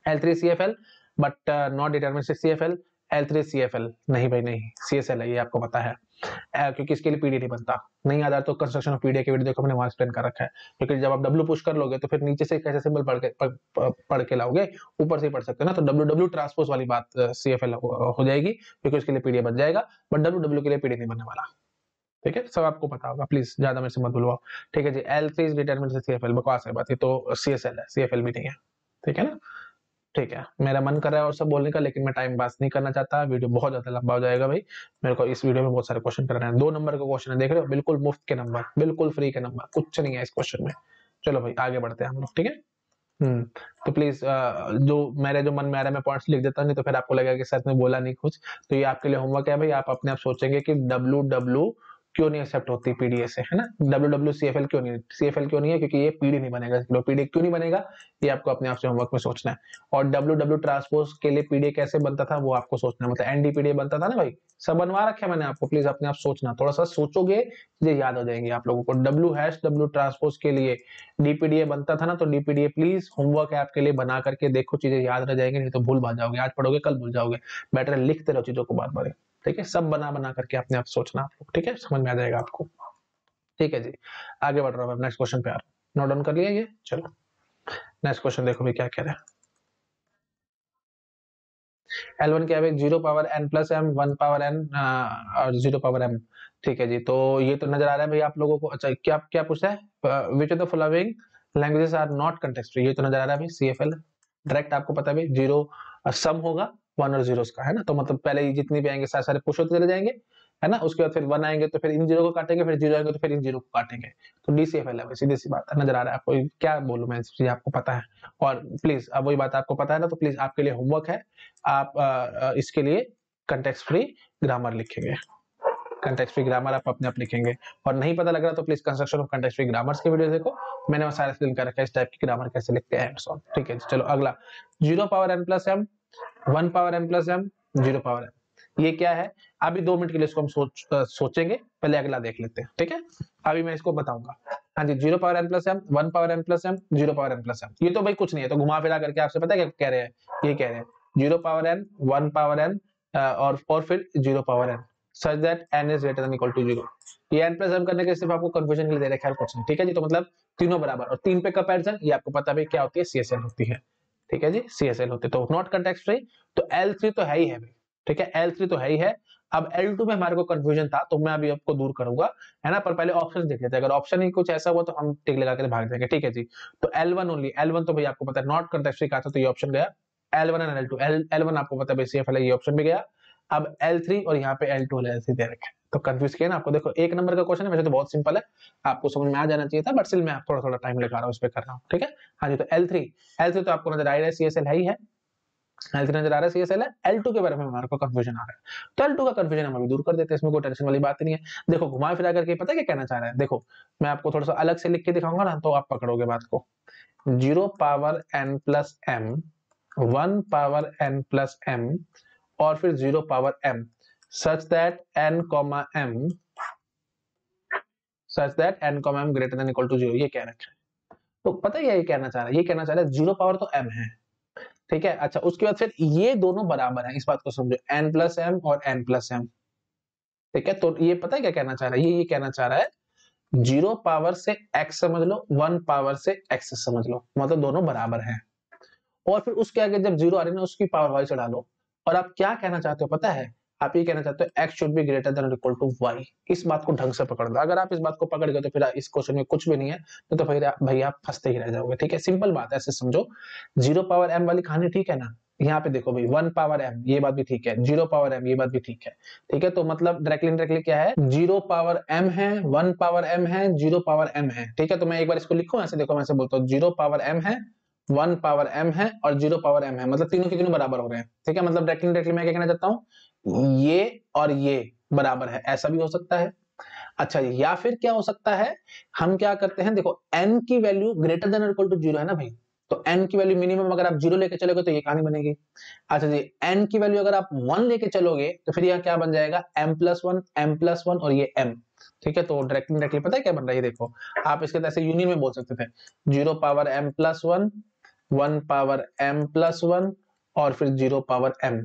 L3CFL but not deterministic CFL। L3CFL नहीं भाई नहीं, CSL है, ये आपको पता है। क्योंकि इसके लिए पीडी नहीं बनता। नहीं आता तो कंस्ट्रक्शन ऑफ पीडी के वीडियो देखो, मैंने वहां एक्सप्लेन कर रखा है। क्योंकि जब आप डब्ल्यू पुश कर लोगे तो फिर नीचे से कैसे सिंबल पढ़ के लाओगे, ऊपर से ही पढ़ सकते हो ना। तो डब्ल्यू ट्रांसपोज वाली बात CFL हो जाएगी, क्योंकि उसके लिए पीडी बन जाएगा, बट डब्ल्यू के लिए पीडी नहीं बनने वाला। ठीक है, सब आपको पता होगा, प्लीज ज्यादा मेरे से मत बुलवाओ। ठीक है जी। L3 इज डिटरमिनिस्टिक CFL, बकवास है बात, ये तो CSL है, CFL भी नहीं है। ठीक है ना। ठीक है, मेरा मन कर रहा है और सब बोलने का, लेकिन मैं टाइम पास नहीं करना चाहता, वीडियो बहुत ज्यादा लंबा हो जाएगा भाई। मेरे को इस वीडियो में बहुत सारे क्वेश्चन करने हैं। 2 नंबर का क्वेश्चन है, देख रहे हो, बिल्कुल मुफ्त के नंबर, बिल्कुल फ्री के नंबर, कुछ नहीं है इस क्वेश्चन में। चलो भाई आगे बढ़ते हैं हम लोग, ठीक है। तो प्लीज जो मेरे जो मन में आ रहा है मैं पॉइंट्स लिख देता हूँ, नहीं तो फिर आपको लगेगा कि सर ने बोला नहीं कुछ। तो ये आपके लिए होमवर्क है भाई, आप अपने आप सोचेंगे कि डब्ल्यू क्यों नहीं एक्सेप्ट होती पीडीए से, है ना। CFL क्यों नहीं, CFL क्यों नहीं है, क्योंकि ये पीडी नहीं बनेगा। पीडी क्यों नहीं बनेगा, ये आपको अपने आप से होमवर्क में सोचना है। और डब्ल्यू ट्रांसपोज के लिए पीडीए कैसे बनता था वो आपको सोचना है, मतलब एनडीपीडीए बनता था ना भाई, सब बनवा रखा है मैंने आपको। प्लीज अपने आप सोचना, थोड़ा सा सोचोगे चीजें याद हो जाएंगी आप लोगों को। डब्ल्यू ट्रांसपोज के लिए डीपीडीए बनता था ना, तो डीपीडीए प्लीज होमवर्क है आपके लिए, बना करके देखो, चीजें याद रह जाएंगी, नहीं तो भूल भाग जाओगे। आज पढ़ोगे कल भूल जाओगे, बेटर लिखते रहो चीजों को बार बार। ठीक है, सब बना बना करके अपने आप सोचना आप लोग, ठीक है, समझ में आ जाएगा आपको। ठीक है जी, आगे बढ़ रहा हूँ, नेक्स्ट क्वेश्चन पे आ रहा हूँ। नोट डाउन कर लिया ये, चलो नेक्स्ट क्वेश्चन देखो भी क्या कह रहा है। L1 क्या है, 0 power n plus m, 1 power n और 0 पावर m। ठीक है जी, तो ये तो नजर आ रहा है भाई आप लोगों को। अच्छा क्या क्या पूछा है, which of the following languages are not context free, ये तो नजर आ रहा है भाई CFL डायरेक्ट, आपको पता है भाई। 0 सम होगा 1 और 0 का, है ना। तो मतलब पहले ही जितनी भी आएंगे सारे सारे पुश होते चले जाएंगे, है ना। उसके बाद फिर 1 आएंगे तो फिर इन 0 को काटेंगे, फिर 0 आएंगे तो फिर इन 0 को काटेंगे। तो DCFL है भाई, सीधी सी बात है, नजर आ रहा है आपको। क्या बोलूं मैं, इस चीज आपको पता है। और प्लीज अब वही बात आपको पता है ना, तो प्लीज आपके लिए होमवर्क है, आप इसके लिए कंटेक्स्ट फ्री ग्रामर लिखेंगे। कंटेक्स्ट फ्री ग्रामर आप अपने आप लिखेंगे। और नहीं पता लग रहा तो please construction of context free grammars के वीडियो देखो, मैंने वो सारे एक्सप्लेन कर रखा है इस टाइप की ग्रामर कैसे लिखते हैं। ठीक है चलो अगला, 0 power n plus m, 1 power m plus m, 0 power m, ये क्या है। अभी 2 मिनट के लिए इसको हम सोचेंगे, पहले अगला देख लेते हैं, ठीक है। अभी मैं इसको बताऊंगा। हाँ जी, 0 power n plus m, 1 power m plus m, 0 power m plus m, ये तो भाई कुछ नहीं है, तो घुमा फिरा करके आपसे पता है क्या कह रहे हैं, ये कह रहे हैं 0 पावर n, 1 पावर n और फिर 0 power n such that n is greater than equal to 0। ये n प्लस m करने के सिर्फ आपको कंफ्यूजन के लिए दे रखा है, कुछ नहीं, ठीक है जी। तो मतलब तीनों बराबर, और 3 पे कंपैरिजन, ये आपको पता है क्या होती है, CSL होती है। ठीक है जी, CSL होती है, तो नॉट कंटेक्स्ट फ्री। तो L3 तो है ही है भाई, ठीक है, L3 तो है ही है। अब L2 में हमारे को कंफ्यूजन था, तो मैं अभी आपको दूर करूंगा, है ना। पर पहले ऑप्शन देख लेते हैं, अगर ऑप्शन ही कुछ ऐसा हुआ तो हम टिक लगा के भाग जाएंगे, ठीक है जी। तो L1 ओनली, L1 तो भाई आपको पता है नॉट कंटेक्स्ट फ्री का था, तो ये ऑप्शन गया। L1 एंड L2, L1 आपको पता है CFL है, ये ऑप्शन भी गया। अब L3 और यहाँ पे L2 और L3 दे रखे हैं, तो कंफ्यूज किया ना आपको। देखो 1 नंबर का क्वेश्चन है, वैसे तो बहुत सिंपल है, आपको समझ में आ जाना चाहिए था, बट स्टिल मैं थोड़ा थोड़ा टाइम लगा रहा हूँ, इस पे कर रहा हूँ, ठीक है। हाँ जी, तो L3 तो आपको नजर आ रहा है, CSL है ही है। L3 नजर आ रहा है, CSL है। L2 के बारे में हमारे को कंफ्यूजन आ रहा है, तो L2 का कंफ्यूजन हम अभी दूर कर देते हैं, इसमें कोई टेंशन वाली बात नहीं है। देखो घुमा फिरा करके पता है क्या कहना चाह रहा है, देखो मैं आपको थोड़ा सा अलग से लिख के दिखाऊंगा ना, तो आप पकड़ोगे बात को। 0 power n plus m, 1 power n plus m और फिर 0 power m such that n m greater than equal to 0, ये कह रखा है। तो पता है ये कहना चाह रहा है, ये कहना चाह रहा है 0 पावर तो m है, ठीक है। अच्छा उसके बाद फिर ये दोनों बराबर हैं, इस बात को समझो, n प्लस m और n प्लस m, ठीक है। तो ये पता है क्या कहना चाह रहा है, ये कहना चाह रहा है 0 पावर से x समझ लो, 1 पावर से x समझ लो, मतलब दोनों बराबर हैं। और फिर उसके आगे जब 0 आ रही है ना, उसकी पावर y चढ़ा लो। और आप क्या कहना चाहते हो पता है, आप ये कहना चाहते हो x should be greater then और इक्वल टू y। इस बात को ढंग से पकड़ लो, अगर आप इस बात को पकड़ गए तो फिर इस क्वेश्चन में कुछ भी नहीं है, तो फिर भाई आप फंसते ही रह जाओगे, ठीक है। सिंपल बात है, ऐसे समझो। 0 पावर m वाली कहानी ठीक है ना, यहाँ पे देखो भाई 1 पावर m ये बात भी ठीक है, 0 पावर m ये बात भी ठीक है, ठीक है। तो मतलब डायरेक्टली क्या है, 0 पावर m है, 1 पावर m है, 0 पावर m है, ठीक है। तो मैं एक बार इसको लिखूं ऐसे, देखो मैं ऐसे बोलता हूँ 0 पावर m है, 1 पावर m है और 0 पावर m है, मतलब तीनों के तीनों बराबर हो रहे हैं, ठीक है। मतलब डायरेक्टली मैं क्या कहना चाहता हूँ, ये और ये बराबर है, ऐसा भी हो सकता है। अच्छा, या फिर क्या हो सकता है, हम क्या करते हैं, देखो n की वैल्यू ग्रेटर देन और इक्वल टू 0 है ना भाई, तो n की वैल्यू मिनिमम अगर आप 0 लेके चलोगे तो ये कहानी बनेगी। अच्छा जी, n की वैल्यू अगर आप 1 लेके चलोगे तो फिर यह क्या बन जाएगा, m+1 और ये m। ठीक है, तो डायरेक्टली पता है क्या बन रहा है, देखो आप इसके ऐसे यूनियन में बोल सकते थे 0 पावर m+1, 1 पावर m+1 और फिर 0 पावर m।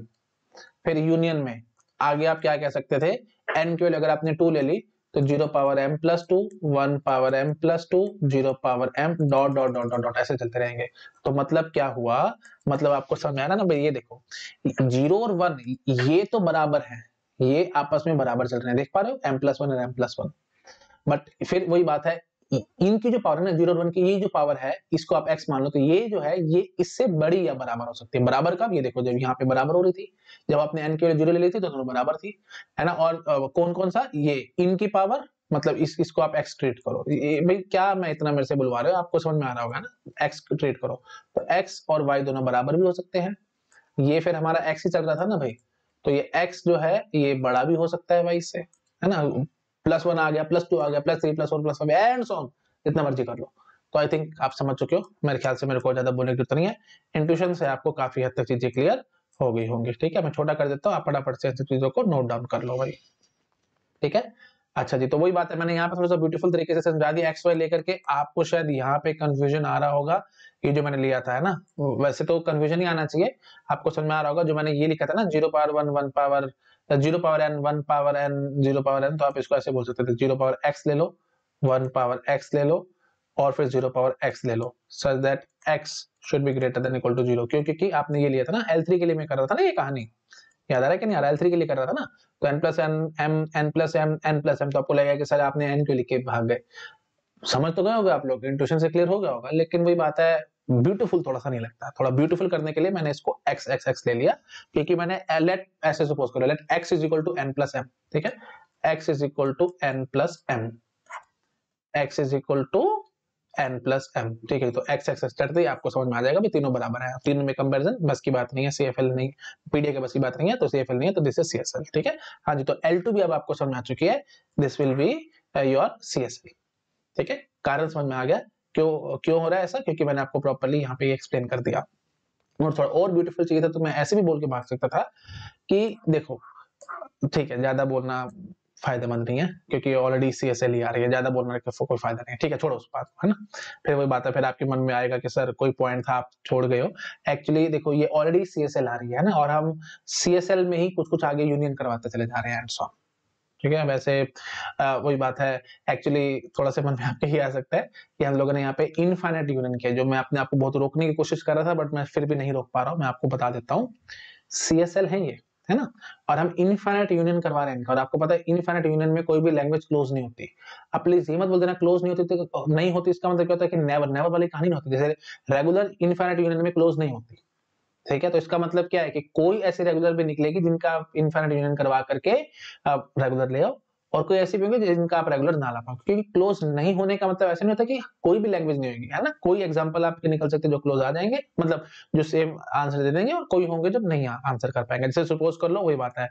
फिर यूनियन में आगे आप क्या कह सकते थे, n की वैल्यू अगर आपने 2 ले ली तो 0 power m+2, 1 power m+2, 0 power m dot dot dot dot dot ऐसे चलते रहेंगे। तो मतलब क्या हुआ, मतलब आपको समझ में आ रहा ना भाई, ये देखो 0 और 1 ये तो बराबर है, ये आपस में बराबर चल रहे हैं, देख पा रहे हो m+1 और m+1। बट फिर वही बात है, इनकी जो पावर है ना 0 और 1 की, ये जो पावर है इसको आप x मान लो, तो ये जो है ये इससे बड़ी या बराबर हो सकती है। बराबर कब, ये देखो जब यहाँ पे बराबर हो रही थी, जब आपने n की वैल्यू 0 ले ली थी तो दोनों बराबर थी, है ना। और कौन कौन सा, ये इनकी पावर, मतलब इसको आप x ट्रीट करो, ये भाई क्या मैं इतना मेरे से बुलवा रहे हो, आपको समझ में आ रहा होगा ना, x ट्रीट करो तो x और y दोनों बराबर भी हो सकते हैं। ये फिर हमारा x ही चल रहा था ना भाई, तो ये x जो है ये बड़ा भी हो सकता है y से, है ना। +1 आ गया, +2 आ गया, +3 +4 +5 एंड सो ऑन, जितना मर्जी कर लो। तो आई थिंक आप समझ चुके हो, मेरे ख्याल से मेरे को ज्यादा बोलने की जरूरत नहीं है, इंट्यूशन से आपको काफी हद तक चीजें क्लियर हो गई होंगी। ठीक है, मैं छोटा कर देता हूँ, आप फटाफट से चीजों को नोट डाउन कर लो भाई। ठीक है, अच्छा जी, तो वही बात है, मैंने यहाँ पे थोड़ा सा ब्यूटीफुल तरीके से समझा दिया एक्स वाई लेकर के, आपको शायद यहाँ पे कंफ्यूजन आ रहा होगा, ये जो मैंने लिया था है ना, वैसे तो कंफ्यूजन ही आना चाहिए, आपको समझ में आ रहा होगा, जो मैंने ये लिखा था ना 0 power 1 1 power 0 power n 1 power n 0 power n, तो आप इसको ऐसे बोल सकते थे 0 पावर x ले लो, 1 पावर x ले लो और फिर 0 पावर x ले लो, such that x should be greater than equal to 0। क्यों, क्योंकि आपने ये लिया था ना L3 के लिए, मैं कर रहा था ना ये कहानी, याद आ रहा है कि नहीं आ रहा, L3 के लिए कर रहा था ना, तो n+n तो आपको लगेगा कि सर आपने n क्यों लिख के भाग गए, समझ तो गए होगे आप लोग, इंट्यूशन से क्लियर हो गया होगा, लेकिन वही बात है, ब्यूटीफुल थोड़ा सा नहीं लगता, थोड़ा ब्यूटीफुल करने के लिए मैंने इसको x x x ले लिया, क्योंकि मैंने लेट ऐसे सपोज करो, let x is equal to n+m। ठीक है, x is equal to n+m, x is equal to n+m। ठीक है, तो x x करते ही आपको समझ में आ जाएगा भी तीनों बराबर है, तीनों में कंपैरिजन बस की बात नहीं है, CFL नहीं, पीडीए के बस की बात नहीं है, तो CFL नहीं है तो दिस इज CSL। ठीक है, हाँ जी, तो L2 भी अब आपको समझ में आ चुकी है, this will be your CSL। ठीक है, कारण समझ में आ गया, क्यों क्यों हो रहा है ऐसा, क्योंकि मैंने आपको प्रॉपर्ली यहाँ पे एक्सप्लेन कर दिया। और थोड़ा और ब्यूटीफुल चाहिए था तो मैं ऐसे भी बोल के भाग सकता था कि देखो, ठीक है, ज्यादा बोलना फायदेमंद नहीं है, क्योंकि ऑलरेडी CSL ही आ रही है, ज्यादा बोलने का कोई फायदा नहीं है। ठीक है, छोड़ो उस बात को, है ना। फिर वही बात है, फिर आपके मन में आएगा कि सर कोई पॉइंट था आप छोड़ गए हो, एक्चुअली देखो ये ऑलरेडी CSL आ रही है ना, और हम CSL में ही कुछ कुछ आगे यूनियन करवाते चले जा रहे हैं एंड सो। ठीक है, वैसे वही बात है, एक्चुअली थोड़ा सा मन में आपके ही आ सकता है कि हम लोगों ने यहाँ पे इनफाइनाइट यूनियन किया, जो मैं अपने आप को बहुत रोकने की कोशिश कर रहा था, बट मैं फिर भी नहीं रोक पा रहा हूँ, मैं आपको बता देता हूँ, CSL है ये, है ना, और हम इनफाइनाइट यूनियन करवा रहे हैं इनका, और आपको पता है इनफाइनाइट यूनियन में कोई भी लैंग्वेज क्लोज नहीं होती। अब प्लीज ये मत बोल देना क्लोज नहीं होती, तो नहीं होती इसका मतलब क्या होता है कि नेवर नेवर वाली कहानी नहीं होती, जैसे रेगुलर इनफाइनाइट यूनियन में क्लोज नहीं होती। ठीक है, तो इसका मतलब क्या है कि कोई ऐसी रेगुलर भी निकलेगी जिनका आप इनफाइनाइट यूनियन करवा करके आप रेगुलर ले आओ, और कोई ऐसी भी होंगी जिनका आप रेगुलर ना ला पाओ, क्योंकि क्लोज नहीं होने का मतलब ऐसा नहीं होता कि कोई भी लैंग्वेज नहीं होगी, है ना। कोई एग्जांपल आपके निकल सकते हैं जो क्लोज आ जाएंगे, मतलब जो सेम आंसर दे देंगे, और कोई होंगे जो नहीं आंसर कर पाएंगे। जैसे सपोज कर लो वही बात है,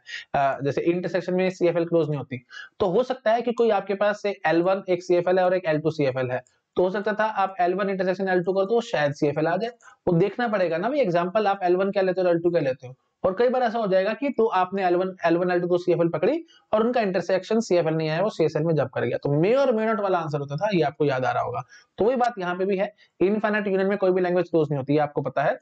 जैसे इंटरसेक्शन में CFL क्लोज नहीं होती, तो हो सकता है कि कोई आपके पास से L1 एक CFL है और एक L2 CFL है, तो हो सकता था आप L1 इंटरसेक्शन L2 कर दो, शायद CFL आ जाए। वो देखना पड़ेगा ना भाई, एग्जांपल आप L1 क्या लेते हो और L2 क्या लेते हो, और कई बार ऐसा हो जाएगा कि तो आपने L1 L2 तो CFL पकड़ी और उनका इंटरसेक्शन CFL नहीं आया, वो CSL में जब कर गया, तो मे और मे नॉट वाला आंसर होता था, ये आपको याद आ रहा होगा। तो वही बात यहाँ पे भी है, इनफाइनाइट यूनियन में कोई भी लैंग्वेज क्लोज नहीं होती है, आपको पता है।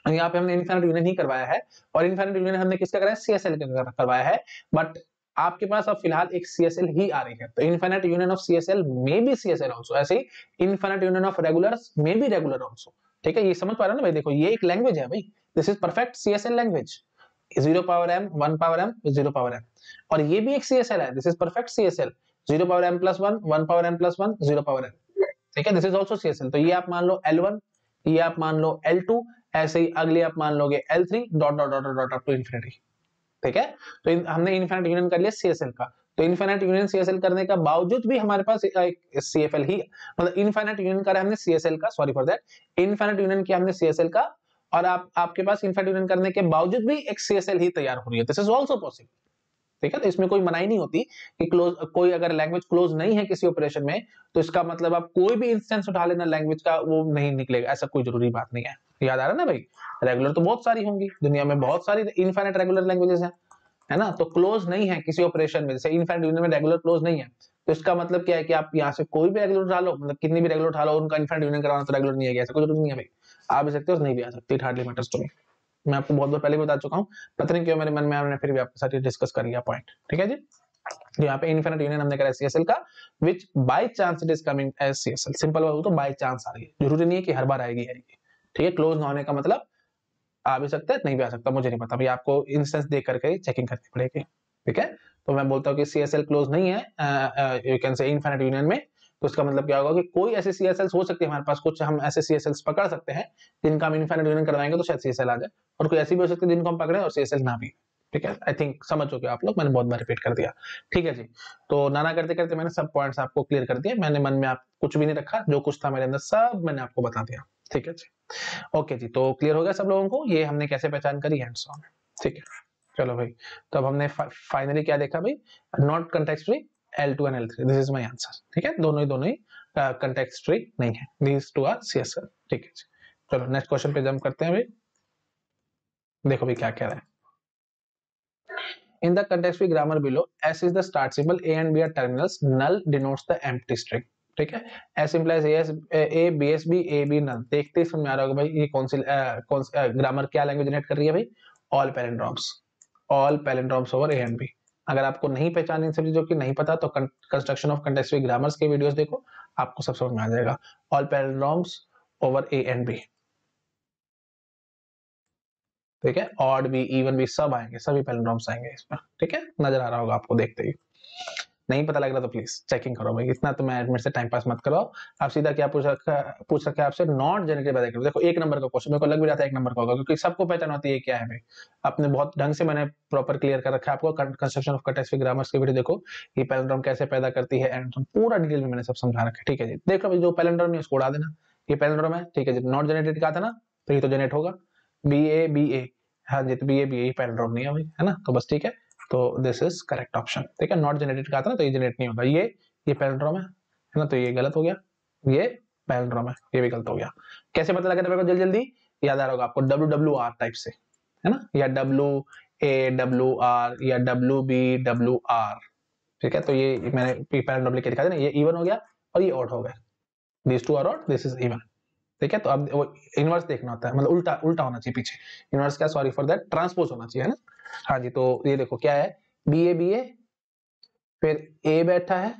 यहाँ पे हमने इनफाइनाइट यूनियन ही करवाया है, और इनफाइनाइट यूनियन हमने किसका कराया, CSL का करवाया है, बट आपके पास अब फिलहाल एक CSL ही आ रही है, तो infinite union of CSL may be CSL also, ऐसे ही infinite union of regulars may be regular also. ठीक है, ये समझ पा रहे हो ना भाई, देखो ये एक लैंग्वेज है भाई, this is perfect CSL language, 0 power m 1 power m 0 power m, और ये भी एक CSL है, this is perfect CSL, 0 power m+1 1 power m+1 0 power m। ठीक है, दिस इज आल्सो CSL, तो ये आप मान लो L1, ये आप मान लो L2, ऐसे ही अगले आप मान लोगे L3 dot dot dot dot up to infinity. ठीक है, तो हमने इनफाइनाइट यूनियन कर लिया CSL का, तो इनफाइनाइट यूनियन CSL करने का बावजूद भी हमारे पास एक CFL ही, मतलब इनफाइनाइट यूनियन करा हमने CSL का, sorry for that, infinite union किया हमने CSL का, और आपके पास इनफाइनाइट यूनियन करने के बावजूद भी एक CSL ही तैयार हो रही है, दिस इज आल्सो पॉसिबल। ठीक है, तो इसमें कोई मनाही नहीं होती कि कोई अगर लैंग्वेज क्लोज नहीं है किसी ऑपरेशन में, तो इसका मतलब आप कोई भी इंस्टेंस उठा लेना लैंग्वेज का, वो नहीं निकलेगा, ऐसा कोई जरूरी बात नहीं है। याद आ रहा है ना भाई, रेगुलर तो बहुत सारी होंगी दुनिया में, बहुत सारी इनफाइनाइट रेगुलर लैंग्वेजेस हैं, है ना, तो क्लोज नहीं है किसी ऑपरेशन में, जैसे इनफाइनाइट यूनियन में रेगुलर क्लोज नहीं है, तो इसका मतलब क्या है कि आप यहाँ से कोई भी रेगुलर उठा लो, मतलब कितनी भी रेगुलर उठा लो, उनका इनफाइनाइट यूनियन करवाना तो रेगुलर नहीं है, ऐसा कोई जरूरी नहीं है भाई, आ भी सकते हो नहीं भी आ सकते, it hardly matters to me. मैं आपको बहुत बार पहले बता चुका हूँ, पता नहीं क्यों मेरे मन में आपने फिर भी आपके साथ डिस्कस कर लिया पॉइंट। ठीक है जी, यहाँ पे इनफिनिट यूनियन हमने करा CSL का, which by chance it is coming as CSL। Simple बात तो बाय चांस आ रही है, जरूरी नहीं है कि हर बार आएगी। ठीक है, क्लोज ना होने का मतलब आ भी सकता है नहीं भी आ सकता, मुझे नहीं पता भाई, आपको इंस्टेंस देख करके चेकिंग करनी पड़ेगी। ठीक है, तो मैं बोलता हूँ कि CSL क्लोज नहीं है, you can say infinite union में, तो उसका मतलब क्या होगा कि कोई ऐसे CSL हो सकती है हमारे पास, कुछ हम ऐसे CSL पकड़ सकते हैं जिनका हम इनफिनिट यूनियन करवाएंगे तो शायद CSL आ जाए, और कोई ऐसी भी हो सकती है जिनको हम पकड़े और CSL ना भी। ठीक है, आई थिंक समझ चुके आप लोग, मैंने बहुत बार रिपीट कर दिया। ठीक है जी, तो नाना करते करते मैंने सब पॉइंट्स आपको क्लियर कर दिए, मैंने मन में आप कुछ भी नहीं रखा, जो कुछ था मेरे अंदर सब मैंने आपको बता दिया। ठीक है जी, ओके जी, तो क्लियर हो गया सब लोगों को, ये हमने कैसे पहचान करी हैंड्स ऑन। ठीक है, चलो भाई, तो अब हमने फाइनली क्या देखा भाई, not context free L2 and L3, this is my answer. ठीक है, दोनों ही कंटेक्स्ट फ्री नहीं है, दीज टू आर CSL। ठीक है जी, चलो नेक्स्ट क्वेश्चन पे जंप करते हैं भाई, देखो भाई क्या कह रहा है। In the context free grammar below, S is the start symbol, A and B are terminals, null denotes the empty string। ठीक है, S implies A, B S B, A B null। देखते ही समझ में आ रहा होगा भाई ये कौन सी ग्रामर क्या लैंग्वेज जनरेट कर रही है भाई, all palindromes over A and B। अगर आपको नहीं पहचान इन सब चीजों की नहीं पता तो construction of context free grammars के वीडियोस देखो, आपको सब समझ में आ जाएगा। All palindromes over A and B। ठीक है, ऑड भी इवन भी सब आएंगे, सभी पैलिंड्रोम्स आएंगे इसमें। ठीक है, नजर आ रहा होगा आपको देखते ही, नहीं पता लग रहा तो प्लीज चेकिंग करो भाई, इतना तो मैं एडमिट से टाइम पास मत करो। आप सीधा क्या पूछ रखा है आपसे, नॉट जनरेटेड बाय द। देखो एक नंबर का क्वेश्चन, मेरे को लग भी रहा था एक नंबर का होगा, क्योंकि सबको पहचान होती है क्या है भाई, आपने बहुत ढंग से मैंने प्रॉपर क्लियर कर रखा है आपको, construction of context free grammars की वीडियो देखो, ये पैलिंड्रोम कैसे पैदा करती है एंड पूरा डिटेल में मैंने सब समझा रखा है। ठीक है जी, देख लो भाई, जो पैलिंड्रोम है उसको उड़ा देना, ये पैलिंड्रोम है। ठीक है जी, नॉट जनरेटेड कहा था ना, तो ये तो जनरेट होगा, BA हाँ जी, तो BA पैलिंड्रोम नहीं है भाई, है ना, तो बस ठीक है, तो दिस इज करेक्ट ऑप्शन। ठीक है, नॉट जनरेटेड कहा था ना, तो ये जनरेट नहीं होगा, ये पैलिंड्रोम है ना, तो ये गलत हो गया, ये पैलिंड्रोम है, ये भी गलत हो गया। कैसे पता लगा मेरे को, जल्दी जल्दी याद आ रहा होगा आपको, WWR टाइप से, है ना, या WAWR या WBWR। ठीक है, तो ये मैंने पैलिंड्रोम लिख के दिखा दिया ना, ये इवन हो गया और ये ऑड हो गया, this two are odd, this is even. ठीक है, तो अब वो इनवर्स देखना होता है, मतलब उल्टा उल्टा होना चाहिए पीछे, इनवर्स क्या, सॉरी फॉर दैट, ट्रांसपोज होना चाहिए, है ना। हाँ जी, तो ये देखो क्या है, BA फिर A बैठा है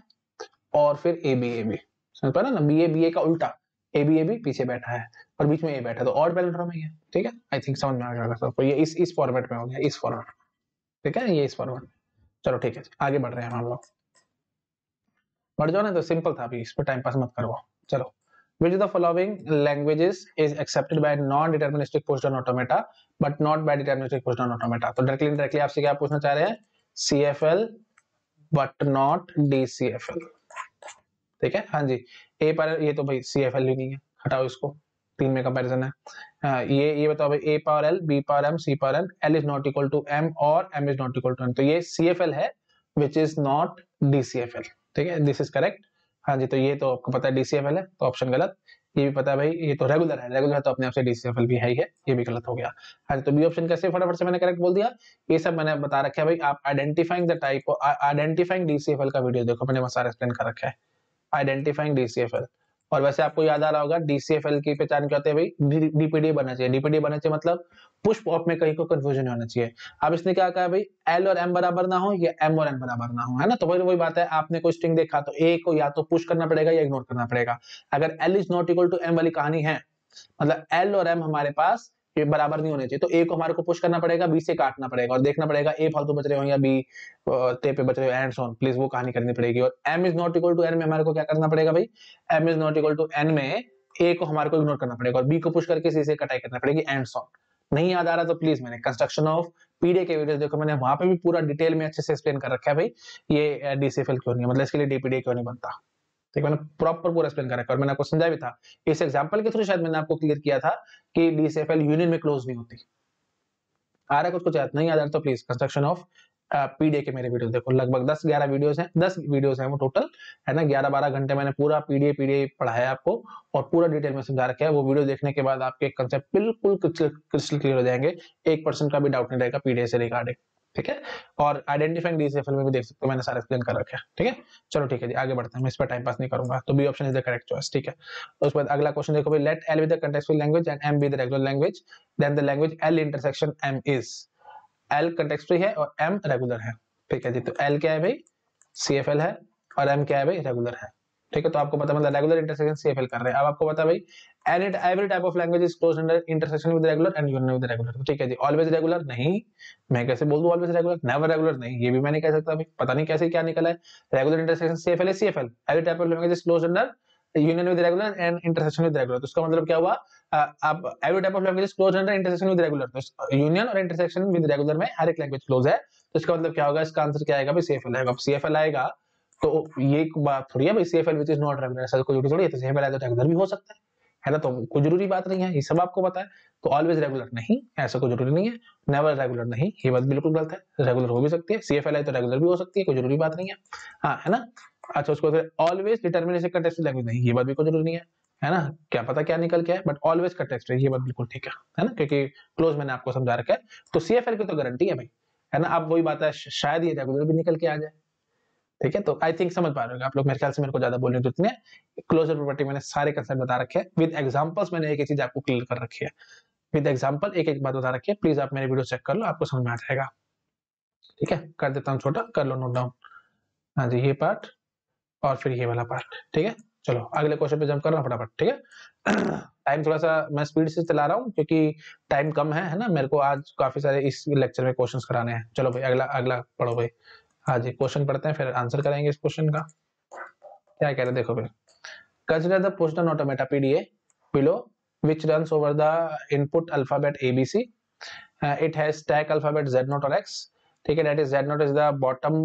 और फिर AB समझ पा ना, BA का उल्टा, AB पीछे बैठा है और बीच में A बैठा है, तो ऑड पैलिंड्रोम है ये। ठीक है, आई थिंक समझ में आ गया सबको, ये इस फॉर्मेट में हो गया, इस फॉर्मेट। ठीक है, ये इस फॉर्मेट। चलो ठीक है, आगे बढ़ रहे हैं हम लोग, बढ़ जाओ ना, तो सिंपल था, अभी इस पर टाइम पास मत करो। चलो, which of the following languages is accepted by non-deterministic pushdown automata but not by deterministic pushdown automata। तो डायरेक्टली आपसे क्या पूछना चाह रहे हैं, CFL but not DCFL। ठीक है, हाँ जी, ए पर ये तो भाई CFL ही नहीं है, हटाओ इसको, 3 में कंपैरिजन है। ये बताओ भाई, A power L, B power M, C power N, L is not equal to M और M is not equal to N, तो ये CFL है विच इज नॉट DCFL। ठीक है, दिस इज करेक्ट। हाँ जी, तो ये तो आपको पता है DCFL है, तो ऑप्शन गलत। ये भी पता है भाई, ये तो रेगुलर है तो अपने आप से DCFL भी है ही है, ये भी गलत हो गया। हाँ जी, तो बी ऑप्शन कैसे फटाफट से मैंने करेक्ट बोल दिया, ये सब मैंने बता रखा है भाई, आप identifying the type, identifying DCFL का वीडियो देखो, मैंने सारा एक्सप्लेन कर रखा है, आइडेंटिफाइंग DCFL। और वैसे आपको याद आ रहा होगा DCFL की पहचान क्या होती है भाई, DPD बनना चाहिए, DPD बनना चाहिए मतलब पुश पॉप में कहीं को कंफ्यूजन होना चाहिए। अब इसने क्या कहा भाई, L और M बराबर ना हो या M और N बराबर ना हो, है ना, तो वही बात है, आपने कोई स्ट्रिंग देखा तो A को या तो पुश करना पड़ेगा या इग्नोर करना पड़ेगा। अगर L is not equal to M वाली कहानी है, मतलब L और M हमारे पास ये बराबर नहीं होने चाहिए, तो A को हमारे को पुश करना पड़ेगा, B से काटना पड़ेगा और देखना पड़ेगा A फालतू बच रहे हो या B ते पे बच रहे हो, एंड सो ऑन, प्लीज वो कहानी करनी पड़ेगी। और M is not equal to N में हमारे को क्या करना पड़ेगा भाई, M is not equal to N में A को हमारे को इग्नोर करना पड़ेगा और B को पुश करके C से कटाई करना पड़ेगी, एंड सो ऑन। नहीं याद आ रहा तो प्लीज मैंने कंस्ट्रक्शन ऑफ पीडीए के वीडियो देखो, मैंने वहां पे भी पूरा डिटेल में अच्छे से एक्सप्लेन कर रखा है भाई, ये DCFL क्यों नहीं है, मतलब इसके लिए DPD क्यों नहीं बनता। ठीक है, मैंने प्रॉपर पूरा एक्सप्लेन कर रखा है और मैंने आपको समझाया भी था इस एग्जांपल के थ्रू, शायद मैंने आपको क्लियर किया था कि डीसीएफएल यूनियन में क्लोज नहीं होती। आ रहा है कुछ याद नहीं आ रहा तो प्लीज कंस्ट्रक्शन ऑफ पीडीए के मेरे वीडियो देखो, लगभग 10-11 वीडियोस हैं, 10 वीडियोस हैं वो टोटल, है ना। 11-12 घंटे मैंने पूरा पीडीए पढ़ाया आपको और पूरा डिटेल में समझा रखा है। वो वीडियो देखने के बाद आपके कंसेप्ट बिल्कुल क्रिस्टल क्लियर हो जाएंगे, 1% का भी डाउट नहीं रहेगा पीडीए से रिगार्डिंग, ठीक है। और आइडेंटिफाइंग डीसीएफएल में भी देख सकते हो, मैंने सारा एक्सप्लेन कर रखा है, ठीक है। चलो ठीक है जी, आगे बढ़ते हैं, मैं इस पर टाइम पास नहीं करूंगा, तो B option is the correct choice, ठीक है। उसके बाद अगला क्वेश्चन देखो भाई, let L be the contextual language and M be the regular language, then the language L intersection M is. L contextual है और एम रेगुलर है, ठीक है जी। तो एल क्या है भाई, सीएफएल है, और एम क्या है भाई, रेगुलर है, ठीक है। तो आपको पता मतलब रेगुलर इंटरसेक्शन सीएफएल कर रहे हैं। अब आपको पता भाई every type of language is close under intersection with regular and union with regular, ठीक है जी। ऑलवेज रेगुलर नहीं, मैं कैसे बोल दूं ऑलवेज रेगुलर, नेवर रेगुलर नहीं, ये भी मैं नहीं कह सकता भाई, पता नहीं कैसे क्या निकला है। रेगुलर इंटरसेक्शन सीएफएल है CFL, every type of language is close under union with regular and intersection with regular. तो इसका मतलब क्या हुआ, अब every type of language is close under intersection with regular, तो यूनियन और इंटरसेक्शन विद रेगुलर में हर एक लैंग्वेज क्लोज है। तो इसका मतलब क्या होगा, इसका आंसर क्या आएगा भाई, सीएफएल आएगा। अब सीएफएल आएगा तो ये एक बात थोड़ी है भाई, CFL which is not regular, ऐसा कोई जरूरी थोड़ी है, तो सीएफएल आए तो रेगुलर भी हो सकता है ना। तो कोई जरूरी बात नहीं है, ये सब आपको पता है। तो ऑलवेज रेगुलर नहीं, ऐसा कोई जरूरी नहीं है। नेवर रेगुलर नहीं, ये बात बिल्कुल गलत है, रेगुलर हो भी सकती है। सीएफएल आए तो रेगुलर भी हो सकती है, कोई जरूरी बात नहीं है, हाँ, है ना। अच्छा, उसको ऑलवेज डिटरमिनिस्टिक कॉन्टेक्सुअल लैंग्वेज नहीं, ये बात भी कोई जरूरी नहीं है ना। क्या पता क्या निकल के है, बट ऑलवेज कॉन्टेक्सुअल ये बात बिल्कुल ठीक है ना, क्योंकि क्लोज मैंने आपको समझा रखा है। तो सीएफएल की तो गारंटी है भाई, है ना। अब वही बात है, शायद ये रेगुलर भी निकल के आ जाए, ठीक है। तो आई थिंक समझ पा रहे हो आप लोग, मेरे ख्याल से मेरे को ज्यादा बोलने की जरूरत नहीं है। क्लोजर प्रॉपर्टी मैंने सारे कंसेप्ट बता रखे हैं विद एग्जांपल्स, मैंने एक एक चीज आपको क्लियर कर रखी है विद एग्जांपल, एक एक बात बता रखी है। प्लीज आप मेरे वीडियो चेक कर लो, आपको समझ में आ जाएगा, ठीक है। कर देता हूँ छोटा, कर लो नोट डाउन, हाँ जी, ये पार्ट और फिर ये वाला पार्ट, ठीक है। चलो अगले क्वेश्चन पे जंप कर रहा हूँ फटाफट, ठीक है। टाइम थोड़ा सा मैं स्पीड से चला रहा हूँ क्योंकि टाइम कम है ना। मेरे को आज काफी सारे इस लेक्चर में क्वेश्चंस कराने हैं। चलो भाई अगला अगला पढ़ो भाई, हाँ जी, क्वेश्चन पढ़ते हैं फिर आंसर करेंगे इस क्वेश्चन का। क्या कह रहे हैं देखो भाई, consider the Postman automata PDA below which runs over the input alphabet ABC. It has stack alphabet Z0 or X, ठीक है। that is Z0 is the bottom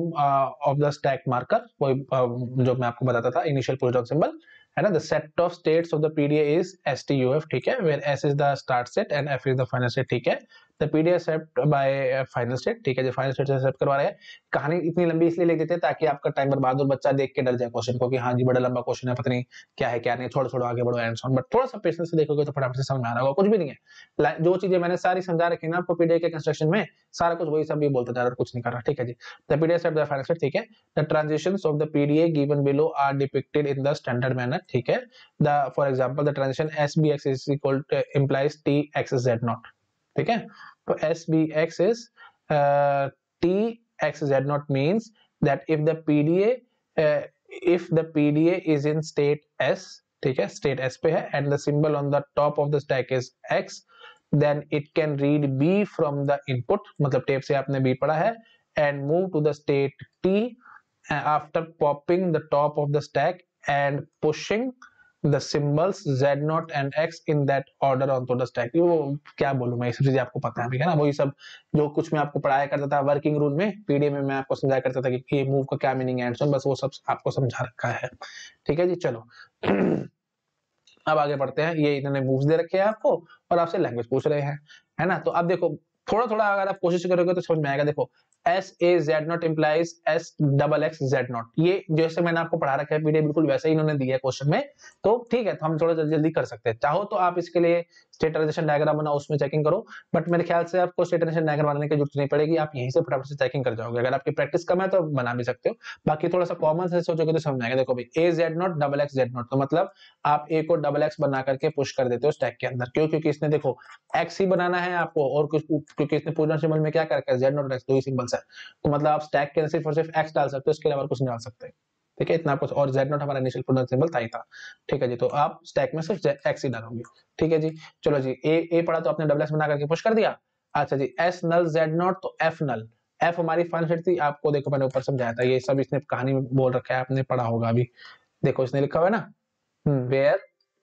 of the stack marker, वही जो मैं आपको बताता था initial push down symbol, है ना। the set of states of the PDA is STUF, ठीक है, where S is the start state and F is the final state, ठीक है। the PDA set by final state, ठीक है, जो final state से set करवा रहे हैं। कहानी इतनी लंबी इसलिए लिख देते हैं ताकि आपका टाइम बर्बाद और बच्चा देख के डर जाए क्वेश्चन को कि हाँ जी बड़ा लंबा क्वेश्चन है, पता नहीं क्या है क्या नहीं, छोड़ो छोड़ो आगे बढ़ो एंड ऑन। बट थोड़ा सा पेशेंस से देखोगे तो फटाफट से समझ में आ रहा होगा, कुछ भी नहीं है। जो चीजें मैंने सारी समझा रखी है ना आपको पीडीए के कंस्ट्रक्शन में, सारा कुछ वही सब भी बोलते जा रहा है, कुछ नहीं कर रहा, ठीक है जी। The PDA set the final state, ठीक है। The transitions of the PDA given below are depicted in the standard manner, ठीक है। The for example the transition SBX is equal to implies TXZ0, ठीक है। तो SBX is TXZ0 means that if the PDA is in state S, ठीक है, state S पे है and the symbol on the top of the stack is X, then it can read B from the input, मतलब टेप से आपने B पढ़ा है, and move to the state T after popping the top of the stack and pushing the symbols Z0 and X in that order onto the stack। वो क्या बोलूं मैं, ये सब चीजें आपको पता है ना, वही सब जो कुछ मैं आपको पढ़ाया करता था वर्किंग रूल में, पीडीए में मैं आपको समझाया करता था कि ये मूव का क्या मीनिंग है, बस वो सब आपको समझा रखा है, ठीक है जी। चलो अब आगे बढ़ते हैं। ये इन्होंने मूव्स दे रखे हैं आपको और आपसे लैंग्वेज पूछ रहे हैं, है ना। तो अब देखो थोड़ा थोड़ा अगर आप कोशिश करोगे तो समझ में आएगा। देखो SAZ0 implies SXX ये जैसे मैंने आपको पढ़ा रखा है पीडीए बिल्कुल वैसे ही इन्होंने दिया है क्वेश्चन में, तो ठीक है। तो हम थोड़ा जल्दी जल्दी कर सकते हैं, चाहो तो आप इसके लिए स्टेट ट्रांजिशन डायग्राम बनाओ, उसमें चेकिंग करो, बट मेरे ख्याल से आपको स्टेट ट्रांजिशन डायग्राम बनाने की जरूरत नहीं पड़ेगी, आप यहीं से फटाफट से चेकिंग कर जाओगे। अगर आपकी प्रैक्टिस कम है तो बना भी सकते हो, बाकी थोड़ा सा कॉमन से सोचोगे तो समझ आएगा। देखो भाई AZ0 XXZ0, तो मतलब आप A को XX बना करके पुश कर देते हो स्टैक के अंदर, क्यों, क्योंकि इसने देखो X ही बनाना है आपको, और कुछ क्योंकि इसने पूर्ण सिंबल में क्या कर रखा है Z0 और X, दो ही सिंबल्स है, तो मतलब आप स्टैक के अंदर सिर्फ और सिर्फ X डाल सकते हो, इसके अलावा कुछ नहीं डाल सकते, ठीक है। इतना कुछ, और Z0 हमारा इनिशियल पूर्ण सिंबल था ही था, ठीक है जी। तो आप स्टैक में सिर्फ X ही डालोगे, ठीक है जी। चलो जी, A पढ़ा तो आपने XX बना करके पुश कर दिया। अच्छा जी, S नल Z0 तो F नल, F हमारी फाइनल स्टेट थी, आपको देखो मैंने ऊपर समझाया था, ये सब इसने कहानी में बोल रखा है, आपने पढ़ा होगा अभी। देखो इसने लिखा हुआ है ना, वेयर,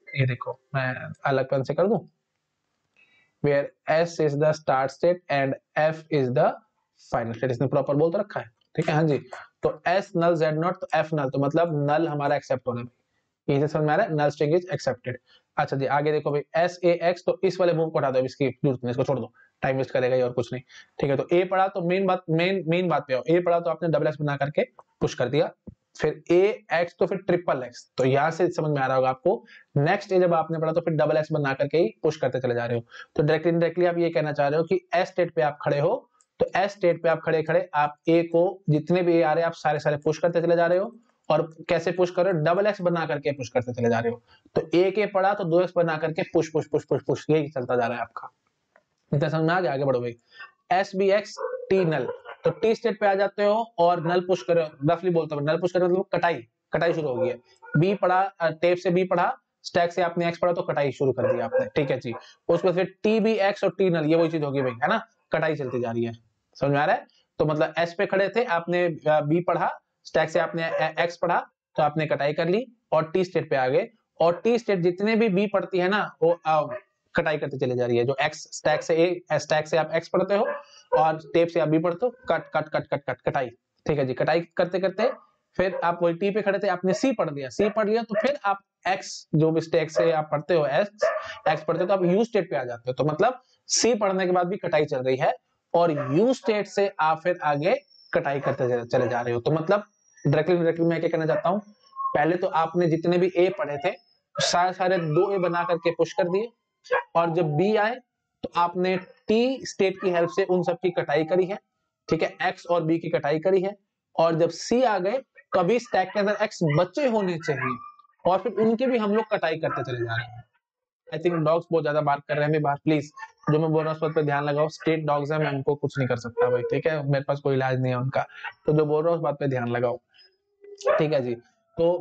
ये देखो मैं अलग पेन से कर दूं, where S is the start state and F is the final state, इसने प्रॉपर बोल तो रखा है, ठीक है। हाँ जी, तो S नल Z0 तो F नल, तो मतलब नल हमारा एक्सेप्ट होना है, ये समझ में आ रहा है, नल स्ट्रिंग इज एक्सेप्टेड। अच्छा जी आगे देखो भाई एस ए एक्स, तो इस वाले मूव को हटा दो, इसकी जरूरत नहीं, इसको छोड़ दो, टाइम वेस्ट करेगा ये और कुछ नहीं। ठीक है, तो ए पढ़ा तो मेन बात पे आओ, ए पढ़ा तो आपने डबल एक्स बना करके पुश कर दिया, फिर ए एक्स तो फिर ट्रिपल एक्स, तो यहां से समझ में आ रहा होगा आपको। नेक्स्ट ए जब आपने पढ़ा तो फिर डबल एक्स बना करके ही पुश करते चले जा रहे हो। तो डायरेक्टली आप ये कहना चाह रहे हो कि एस स्टेट पे आप खड़े हो, तो एस स्टेट पे आप खड़े खड़े आप ए को जितने भी ए आ रहे हैं आप सारे सारे पुश करते चले जा रहे हो। और कैसे पुश कर रहे हो, डबल एक्स बना करके पुश करते चले जा रहे हो। तो ए के पढ़ा तो 2x बना करके push push push push push, यही चलता जा रहा है आपका। इतना समझ में आ गया, आगे बढ़ो भाई। एस बी एक्स टी नल, तो टी स्टेट पे आ जाते हो और नल पुश करो, रफली बोलता हूं नल पुश करो मतलब कटाई, कटाई शुरू हो गई है। बी पढ़ा, टेप से बी पढ़ा, स्टैक से आपने एक्स पढ़ा तो कटाई शुरू कर दी आपने, ठीक है जी। उसके बाद फिर टी बी एक्स और टी नल, ये वही चीज होगी भाई, है ना, कटाई चलती जा रही है, समझ में आ रहा है। तो मतलब एस पे खड़े थे आपने, बी पढ़ा, स्टैक से आपने एक्स पढ़ा तो आपने कटाई कर ली और टी स्टेट पे आ गए। और टी स्टेट जितने भी बी पढ़ती है ना वो कटाई करते चले जा रही है। जो एक्स स्टैक से ए, स्टैक से आप एक्स पढ़ते हो और टेप से आप बी पढ़ते हो, cut cut cut cut cut कटाई, ठीक है जी। कटाई करते करते फिर आप वही टी पे खड़े थे, आपने सी पढ़ लिया, सी पढ़ लिया तो फिर आप एक्स जो भी स्टैक से आप पढ़ते हो एक्स एक्स पढ़ते हो तो आप यू स्टेट पे आ जाते हो। तो मतलब सी पढ़ने के बाद भी कटाई चल रही है और यू स्टेट से आप फिर आगे कटाई करते चले जा रहे हो। तो मतलब डायरेक्टली मैं क्या कहना चाहता हूँ, पहले तो आपने जितने भी ए पढ़े थे सारे सारे 2 ए बना करके पुश कर दिए, और जब बी आए तो आपने टी स्टेट की हेल्प से उन सब की कटाई करी है, ठीक है, एक्स और बी की कटाई करी है। और जब सी आ गए कभी स्टैक के अंदर एक्स बचे होने चाहिए और फिर उनके भी हम लोग कटाई करते चले जा रहे हैं। आई थिंक डॉग्स बहुत ज्यादा बात कर रहे हैं बाहर, प्लीज जो मैं बोल रहा हूँ उस बात पे ध्यान लगाओ। स्ट्रीट डॉग्स है, मैं उनको कुछ नहीं कर सकता भाई, ठीक है, मेरे पास कोई इलाज नहीं है उनका, तो जो बोल रहा हूँ उस बात पे ध्यान लगाओ, ठीक है जी। तो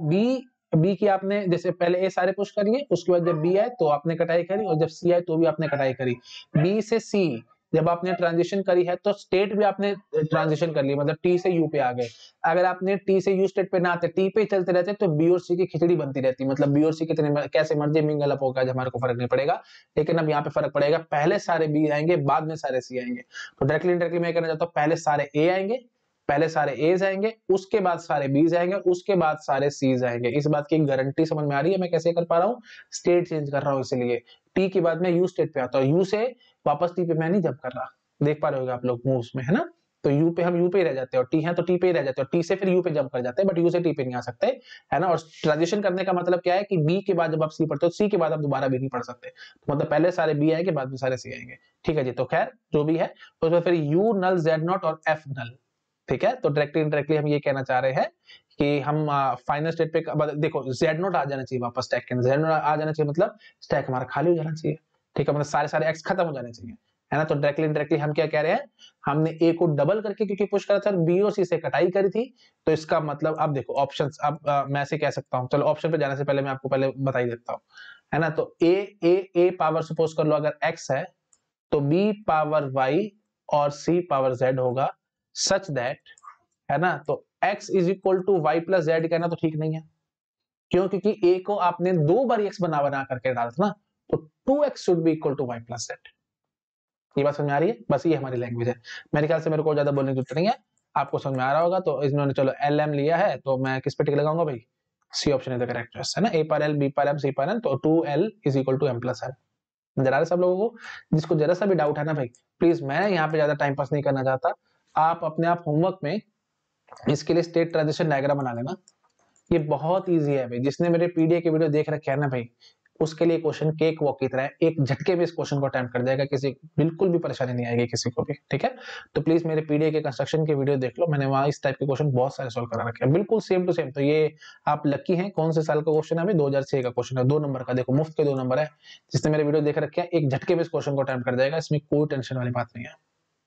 बी की आपने जैसे पहले ए सारे पुश करिए, उसके बाद जब बी आए तो आपने कटाई करी और जब सी आए तो भी आपने कटाई करी। बी से सी जब आपने ट्रांजिशन करी है तो स्टेट भी आपने ट्रांजिशन कर ली, मतलब टी से यू पे आ गए। अगर आपने टी से यू स्टेट पे ना आते, टी पे चलते रहते तो बी और सी की खिचड़ी बनती रहती, मतलब बी और सी कितने कैसे मर्जी मिंगल अप होगा हमारे को फर्क नहीं पड़ेगा। लेकिन अब यहाँ पे फर्क पड़ेगा, पहले सारे बी आएंगे बाद में सारे सी आएंगे। तो डायरेक्टली मैं कहना चाहता हूँ पहले सारे ए आएंगे, पहले सारे एज आएंगे, उसके बाद सारे बीज आएंगे, उसके बाद सारे सीज आएंगे। इस बात की गारंटी समझ में आ रही है मैं कैसे कर पा रहा हूँ, स्टेट चेंज कर रहा हूँ इसलिए। टी के बाद में यू स्टेट पे आता हूँ, यू से वापस टी पे मैं नहीं जंप कर रहा, देख पा रहे हो आप लोग मूव्स में, है ना। तो यू पे हम यू पे ही रह जाते हैं और टी है तो टी पे ही रह जाते हैं, और टी से फिर यू पे जंप कर जाते हैं, बट यू से टी पे नहीं आ सकते, है ना। और ट्रांजिशन करने का मतलब क्या है कि बी के बाद जब आप सी पढ़ते हो सी के बाद आप दोबारा बी नहीं पढ़ सकते, तो मतलब पहले सारे बी आएंगे बाद में सारे सी आएंगे, ठीक है जी। तो खैर जो भी है उसमें फिर यू नल जेड नॉट और एफ नल, ठीक है। तो डायरेक्टली हम ये कहना चाह रहे हैं कि हम फाइनल स्टेट पे देखो जेड नोट आ जाना चाहिए वापस स्टैक के अंदर, जेड नोट आ जाना चाहिए मतलब स्टैक हमारा खाली हो जाना चाहिए, ठीक है, मतलब सारे सारे एक्स खत्म हो जाने चाहिए, है ना। तो डायरेक्टली हम क्या कह रहे हैं, हमने ए को डबल करके क्योंकि पुश करा था, बी और सी से कटाई करी थी, तो इसका मतलब अब देखो ऑप्शंस, अब मैं ऐसे कह सकता हूँ, चलो ऑप्शन पे जाने से पहले मैं आपको पहले बता ही देता हूँ, है ना। तो ए पावर सपोज कर लो अगर एक्स है तो बी पावर वाई और सी पावर जेड होगा, सच दैट, है ना। तो x is equal to Y plus Z कहना तो ठीक नहीं है, क्यों, क्योंकि a को आपने 2 बार x बना बना करके डाला था ना, तो 2x should be equal to Y plus Z. ये बात समझ में आ रही है, बस ये हमारी लैंग्वेज है। मेरे ख्याल से मेरे को ज्यादा बोलने की जरूरत नहीं है, आपको समझ में आ रहा होगा। तो इन्होंने चलो एल एम लिया है तो मैं किस पे टिक लगाऊंगा भाई, C option is the correct answer, है ना। ए पर एल बी पर एम सी पर एन, तो 2l is equal to m plus n। नजर आ रहा है सब लोगों को, जिसको जरा सा भी डाउट है ना भाई, प्लीज, मैं यहाँ पे ज्यादा टाइम पास नहीं करना चाहता, आप अपने आप होमवर्क में इसके लिए स्टेट ट्रांजिशन डायग्राम बना लेना, ये बहुत इजी है भाई। जिसने मेरे पीडीए के वीडियो देख रखे है ना भाई, उसके लिए क्वेश्चन केक वॉक की तरह है, एक झटके में इस क्वेश्चन को अटेम्प्ट कर जाएगा, किसी बिल्कुल भी परेशानी नहीं आएगी किसी को भी, ठीक है। तो प्लीज मेरे पीडीए के कंस्ट्रक्शन के वीडियो देख लो, मैंने वहां इस टाइप के क्वेश्चन बहुत सारे सॉल्व करा रखे हैं, बिल्कुल सेम टू सेम। तो ये आप लकी हैं, कौन से साल का क्वेश्चन है अभी, 2006 का क्वेश्चन है, 2 नंबर का, देखो मुफ्त के 2 नंबर है। जिसने मेरे वीडियो देख रखे हैं एक झटके में इस क्वेश्चन को अटेम्प्ट कर जाएगा, इसमें कोई टेंशन वाली बात नहीं है,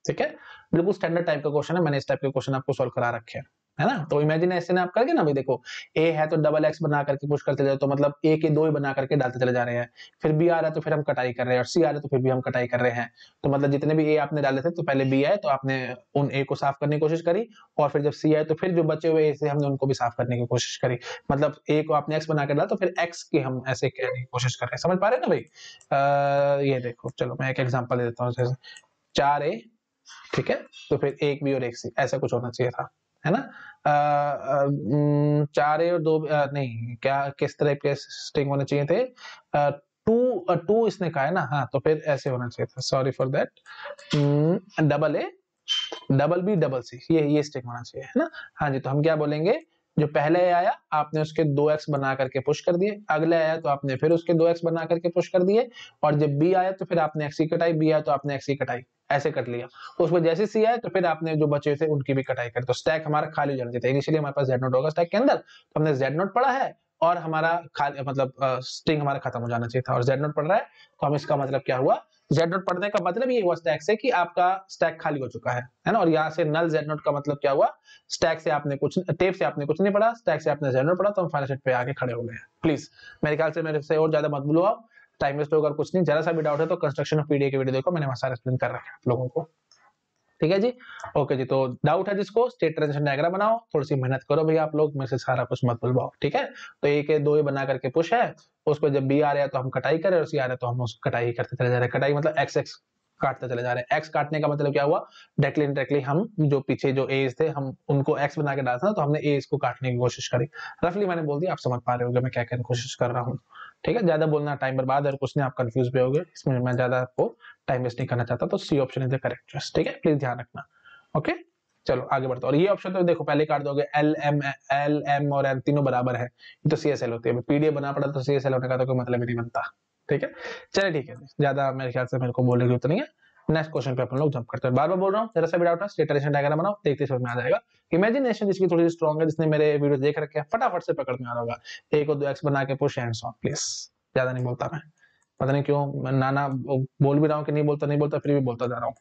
ठीक है। बिल्कुल स्टैंडर्ड टाइप का क्वेश्चन है, मैंने इस टाइप के क्वेश्चन आपको सॉल्व करा रखे हैं, है ना। तो इमेजिनेशन आप करके ना भाई, देखो ए है तो डबल एक्स बना करके पुश करते जाओ, तो मतलब ए के 2 ही बना करके डालते चले जा रहे हैं, फिर बी आ रहा है तो फिर हम कटाई कर रहे हैं, और सी आ रहा है तो फिर भी हम कटाई कर रहे हैं। तो मतलब जितने भी ए आपने डाले थे तो पहले बी आए तो आपने उन ए को साफ करने की कोशिश करी, और फिर जब सी आए तो फिर जो बचे हुए ए से हमने उनको भी साफ करने की कोशिश करी, मतलब ए को आपने एक्स बना कर डाला तो फिर एक्स की हम ऐसे कहने की कोशिश कर रहे हैं, समझ पा रहे हैं ना भाई। ये देखो चलो मैं एक एग्जांपल दे देता हूँ, जैसे 4a, ठीक है, तो फिर एक बी और एक सी, ऐसा कुछ होना चाहिए था, है ना। 4A और 2 नहीं, क्या किस तरह के स्ट्रिंग होने चाहिए थे, टू इसने कहा है ना, हाँ तो फिर ऐसे होना चाहिए था, sorry for that, double A double B double C, ये स्ट्रिंग होना चाहिए, है ना। हाँ जी, तो हम क्या बोलेंगे, जो पहले आया आपने उसके 2x बना करके पुश कर दिए, अगले आया तो आपने फिर उसके 2x बना करके पुश कर दिए, और जब b आया तो फिर आपने x की कटाई, b आया तो आपने x की कटाई, ऐसे कर लिया। उसमें जैसे c आया तो फिर आपने जो बचे थे उनकी भी कटाई कर, तो स्टैक हमारा खाली हो जाना चाहिए। इनिशियली हमारे पास z नोट होगा स्टैक के अंदर, तो हमने z नोट पढ़ा है और हमारा खाली मतलब स्ट्रिंग हमारा खत्म हो जाना चाहिए था, और z नोट पढ़ रहा है तो हम इसका मतलब क्या हुआ, z नोट पढ़ने का मतलब ये हुआ स्टैक से कि आपका स्टैक खाली हो चुका है ना। और यहाँ से नल z नोट का मतलब क्या हुआ, स्टैक से आपने कुछ, टेप से आपने कुछ नहीं पढ़ा, स्टैक से आपने z नोट पढ़ा, तो हम फाइनल सेट पे आके खड़े हो गए। प्लीज मेरे ख्याल से मेरे से और ज्यादा मत बोलो, आप टाइम वेस्ट होगा कुछ नहीं। जरा सा भी डाउट है तो कंस्ट्रक्शन ऑफ पीडीए की वीडियो देखो, मैंने वहां सारा एक्सप्लेन कर रखा है आप लोगों को, ठीक है जी। ओके जी, तो डाउट है जिसको, स्टेट ट्रांजिशन डायग्राम बनाओ, थोड़ी सी मेहनत करो भैया आप लोग, मेरे से सारा कुछ मत बुलवाओ, ठीक है। तो एक है 2 बना करके पुश है, उसको जब बी आ रहा है तो हम कटाई करें, और सी आ रहा है तो हम उस कटाई करते चले जा रहे हैं। कटाई मतलब एक्स एक्स काटते चले जा रहे हैं। एक्स काटने का मतलब क्या हुआ, डायरेक्टली इनडायरेक्टली हम जो पीछे जो एज थे हम उनको एक्स बना के डालते ना, तो हमने एज को काटने की कोशिश करी। रफली मैंने बोल दिया, आप समझ पा रहे होगे मैं क्या कहने की कोशिश कर रहा हूँ, ठीक है। ज्यादा बोलना टाइम बर्बाद है और कुछ नहीं, आप कंफ्यूज भी होगे, इसमें मैं ज्यादा आपको टाइम वेस्ट नहीं करना चाहता, तो C option is the correct choice, ठीक है, प्लीज ध्यान रखना। ओके, चलो आगे बढ़ते, और ये ऑप्शन तो देखो पहले काट दोगे, एल एम और एन तीनों बराबर है, ये तो सीएसएल होती है, पीडीएफ बना पड़ा तो सीएसएल होने का तो कोई मतलब ही नहीं बनता, ठीक है। चलिए ठीक है, ज्यादा मेरे ख्याल से मेरे को बोलने की जरूरत नहीं है। नेक्स्ट क्वेश्चन पे अपन लोग जंप करते हैं। बार बार बोल रहा हूँ, जरा सा भी डाउट है स्टेट ट्रांजिशन डायग्राम बनाओ, देखते समझ में आ जाएगा। इमेजिनेशन जिसकी थोड़ी सी स्ट्रॉन्ग है, जिसने मेरे वीडियो देख रखे हैं, फटाफट से पकड़ में आ रहा होगा। एक और 2x बना के पुश एंड सॉल्व, प्लीज। ज्यादा नहीं बोलता मैं, पता नहीं क्यों मैं नाना बोल भी रहा हूँ कि नहीं बोलता फिर भी बोलता जा रहा हूँ,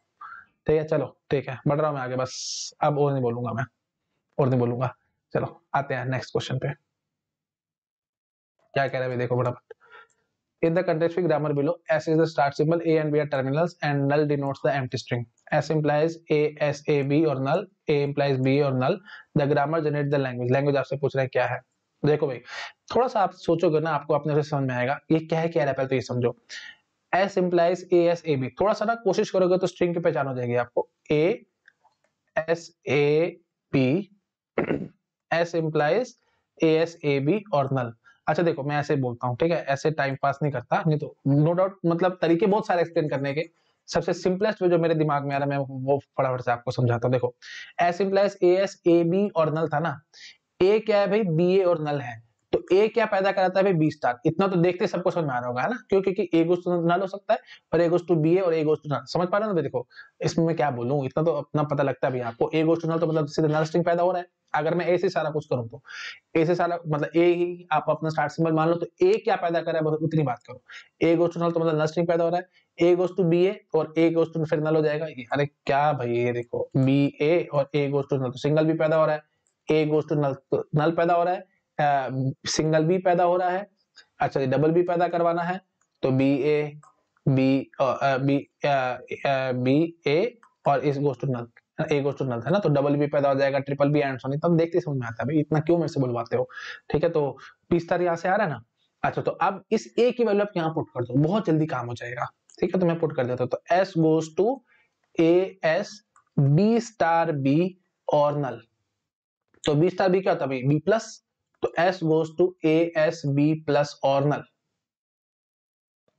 ठीक है। चलो ठीक है, बढ़ रहा हूँ मैं आगे, बस अब और नहीं बोलूंगा मैं, और नहीं बोलूंगा। चलो आते हैं नेक्स्ट क्वेश्चन पे, क्या कह रहे हैं देखो फटाफट। In the contextual grammar below, S is the start symbol, A and B are terminals, and null denotes the empty string. S implies A, S, A, B or null. A implies B or null. The grammar generates the language. Language आपसे पूछ रहे हैं क्या है। देखो भाई, थोड़ा सा आप सोचोगे ना, आपको अपने से समझ में आएगा ये क्या है, क्या है पहले तो ये समझो। S implies A, S, A, B, थोड़ा सा ना कोशिश करोगे तो स्ट्रिंग की पहचान हो जाएगी आपको। A, S, A, B, S implies A, S, A, B और null। अच्छा देखो, मैं ऐसे बोलता हूँ, ठीक है, ऐसे टाइम पास नहीं करता, नहीं तो नो डाउट मतलब तरीके बहुत सारे एक्सप्लेन करने के, सबसे सिंपलेस्ट जो मेरे दिमाग में आ रहा है मैं वो फटाफट से आपको समझाता हूँ। देखो, S implies A S A B और नल था ना, ए क्या है भाई, बी ए और नल है, तो ए क्या पैदा कराता है भाई, बी स्टार। इतना तो देखते सबको समझ में आ रहा होगा, है ना, क्यों, क्योंकि ए गोस टू नल हो सकता है और ए गोस टू बी ए और ए गोस टू नल, समझ पा रहे हो ना। देखो इसमें मैं क्या बोलूं, इतना तो अपना पता लगता है भाई आपको, ए गोस टू नल तो मतलब सीधे नल स्ट्रिंग पैदा हो रहा है। अगर मैं ए से सारा कुछ करूं तो ए से सारा मतलब ए ही आप अपना स्टार्ट सिंबल मान लो, तो ए क्या पैदा कर रहा है बस उतनी बात करो। ए गोस टू नल तो मतलब नल स्ट्रिंग पैदा हो रहा है, ए गोस टू बी ए और ए गोस टू फिर नल हो जाएगा। अरे क्या भाई, ये देखो बी ए और ए गोस टू नल तो सिंगल भी पैदा हो रहा है, ए गोस टू नल तो नल पैदा हो रहा है, सिंगल बी पैदा हो रहा है। अच्छा डबल बी पैदा करवाना है तो B A B B B A और इस goes to null, A goes to null है ना, तो डबल बी पैदा हो जाएगा, ट्रिपल बी एंड सो नहीं, तब देखते समझ में आता है भाई, इतना क्यों मेरे से बुलवाते हो, ठीक है। तो पिस्तर यहाँ से आ रहा है ना। अच्छा तो अब इस ए की वैल्यू आप यहाँ पुट कर दो, बहुत जल्दी काम हो जाएगा, ठीक है। तो मैं पुट कर देता हूँ, तो S goes to A S B star B और नल, तो बी स्टार बी क्या होता है, बी प्लस, तो S goes to A S B plus और नल।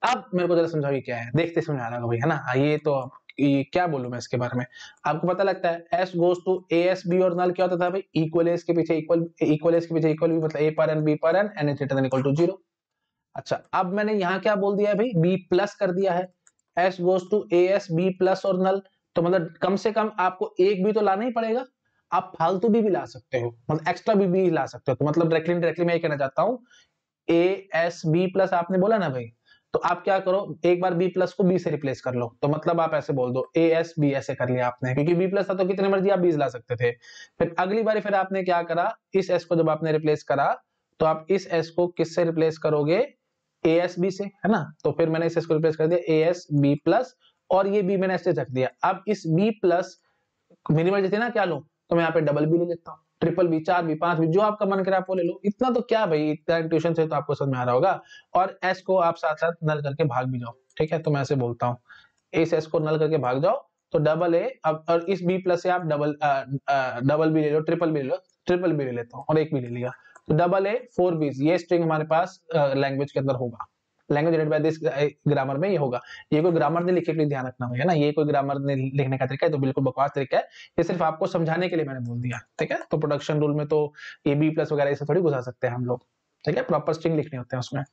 अब मेरे को जरा समझाइए क्या है, देखते समझ आ रहा होगा भाई, है ना। ये तो ये क्या बोलूं मैं इसके बारे में, आपको पता लगता है S goes to A S B और नल क्या होता था भाई, इक्वल एस के पीछे इक्वल, इक्वल एस के पीछे इक्वल बी, मतलब ए पर एन बी पर N is greater than equal to 0। अच्छा अब मैंने यहाँ क्या बोल दिया है भाई, बी प्लस कर दिया है, S goes to A S B plus और नल, तो मतलब कम से कम आपको एक भी तो लाना ही पड़ेगा। आप फालतू भी ला सकते हो, मतलब एक्स्ट्रा भी ला सकते हो, तो मतलब डायरेक्टली मैं ये कहना चाहता हूँ, ए एस बी प्लस आपने बोला ना भाई, तो आप क्या करो, एक बार बी प्लस को बी से रिप्लेस कर लो, तो मतलब आप ऐसे बोल दो ए एस बी, ऐसे कर लिया आपने, क्योंकि बी प्लस था तो कितने मर्जी आप बीज ला सकते थे। फिर अगली बार फिर आपने क्या करा, इस एस को जब आपने रिप्लेस करा, तो आप इस एस को किससे रिप्लेस करोगे, ए एस बी से, है ना। तो फिर मैंने इस एस को रिप्लेस कर दिया ए एस बी प्लस, और ये बी मैंने ऐसे रख दिया। अब इस बी प्लस मिनिमम जितने ना क्या लो, तो मैं यहाँ पे डबल बी ले लेता हूँ, ट्रिपल बी, 4 बी, 5 बी, जो आपका मन करे आप वो ले लो। इतना तो क्या भाई, इतना इंट्यूशन से तो आपको समझ में आ रहा होगा। और एस को आप साथ साथ नल करके भाग भी जाओ, ठीक है। तो मैं ऐसे बोलता हूँ, इस एस को नल करके भाग जाओ, तो डबल ए, अब और इस बी प्लस से आप डबल बी ले लो, ट्रिपल बी ले लो, ट्रिपल बी ले लेता हूँ और एक बी ले लिया, तो डबल ए 4 बीज, ये स्ट्रिंग हमारे पास लैंग्वेज के अंदर होगा, language generated by this grammar में ये होगा। ये कोई ग्रामर नहीं लिखे के लिए ध्यान रखना है ना, ये कोई ग्रामर नहीं लिखने का तरीका है, तो बिल्कुल बकवास तरीका है, ये सिर्फ आपको समझाने के लिए मैंने बोल दिया, ठीक है। तो प्रोडक्शन रूल में तो ये बी प्लस वगैरह इसे थोड़ी घुसा सकते हैं हम लोग, ठीक है, प्रॉपर स्ट्रिंग लिखने होते हैं उसमें।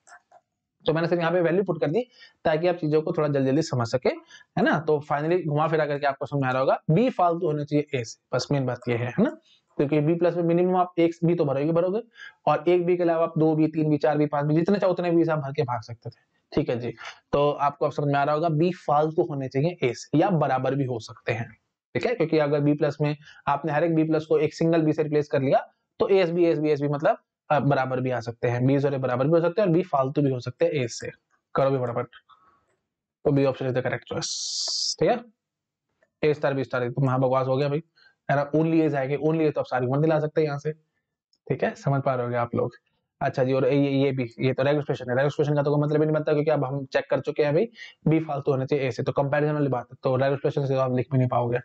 तो मैंने सिर्फ यहाँ पे वैल्यू पुट कर दी ताकि आप चीजों को थोड़ा जल्दी जल्दी समझ सके, है ना। तो फाइनली घुमा फिरा करके आपको समझ आ रहा होगा, बी फालतू होना चाहिए ए से, बस मेन बात ये है ना, क्योंकि बी प्लस में मिनिमम आप एक बी तो भरोगे, और एक बी के अलावा आप 2 बी 3 बी 4 बी 5 बी जितने चाहो उतने बी आप भर के भाग सकते थे, ठीक है जी। तो आपको अब समझ में आ रहा होगा, बी फालतू होने चाहिए ए से, या बराबर भी हो सकते हैं, ठीक है, क्योंकि अगर बी प्लस में आपने हर एक बी प्लस को एक सिंगल बी से रिप्लेस कर लिया, तो एस बी मतलब बराबर भी आ सकते हैं, बी जोड़े बराबर भी हो सकते हैं और बी फालतू भी हो सकते हैं ए से, करो भी फटाफट। तो B option is the correct choice, ठीक है। ए स्टार बी स्टार तो महाबकवास हो गया भाई, है ना, ओनली एज आएगी, ओनली एज तो आप सारी वन दिला सकते हैं यहाँ से, ठीक है, समझ पा रहे होगे आप लोग। अच्छा जी, और ये भी, ये तो रेगुलर है, रेगुलर का तो कोई मतलब ही नहीं बनता, क्योंकि अब हम चेक कर चुके हैं भाई, बी फालतू होना चाहिए ए से, तो कंपैरिजन वाली बात है, तो रेगुलर से तो आप लिख भी नहीं पाओगे,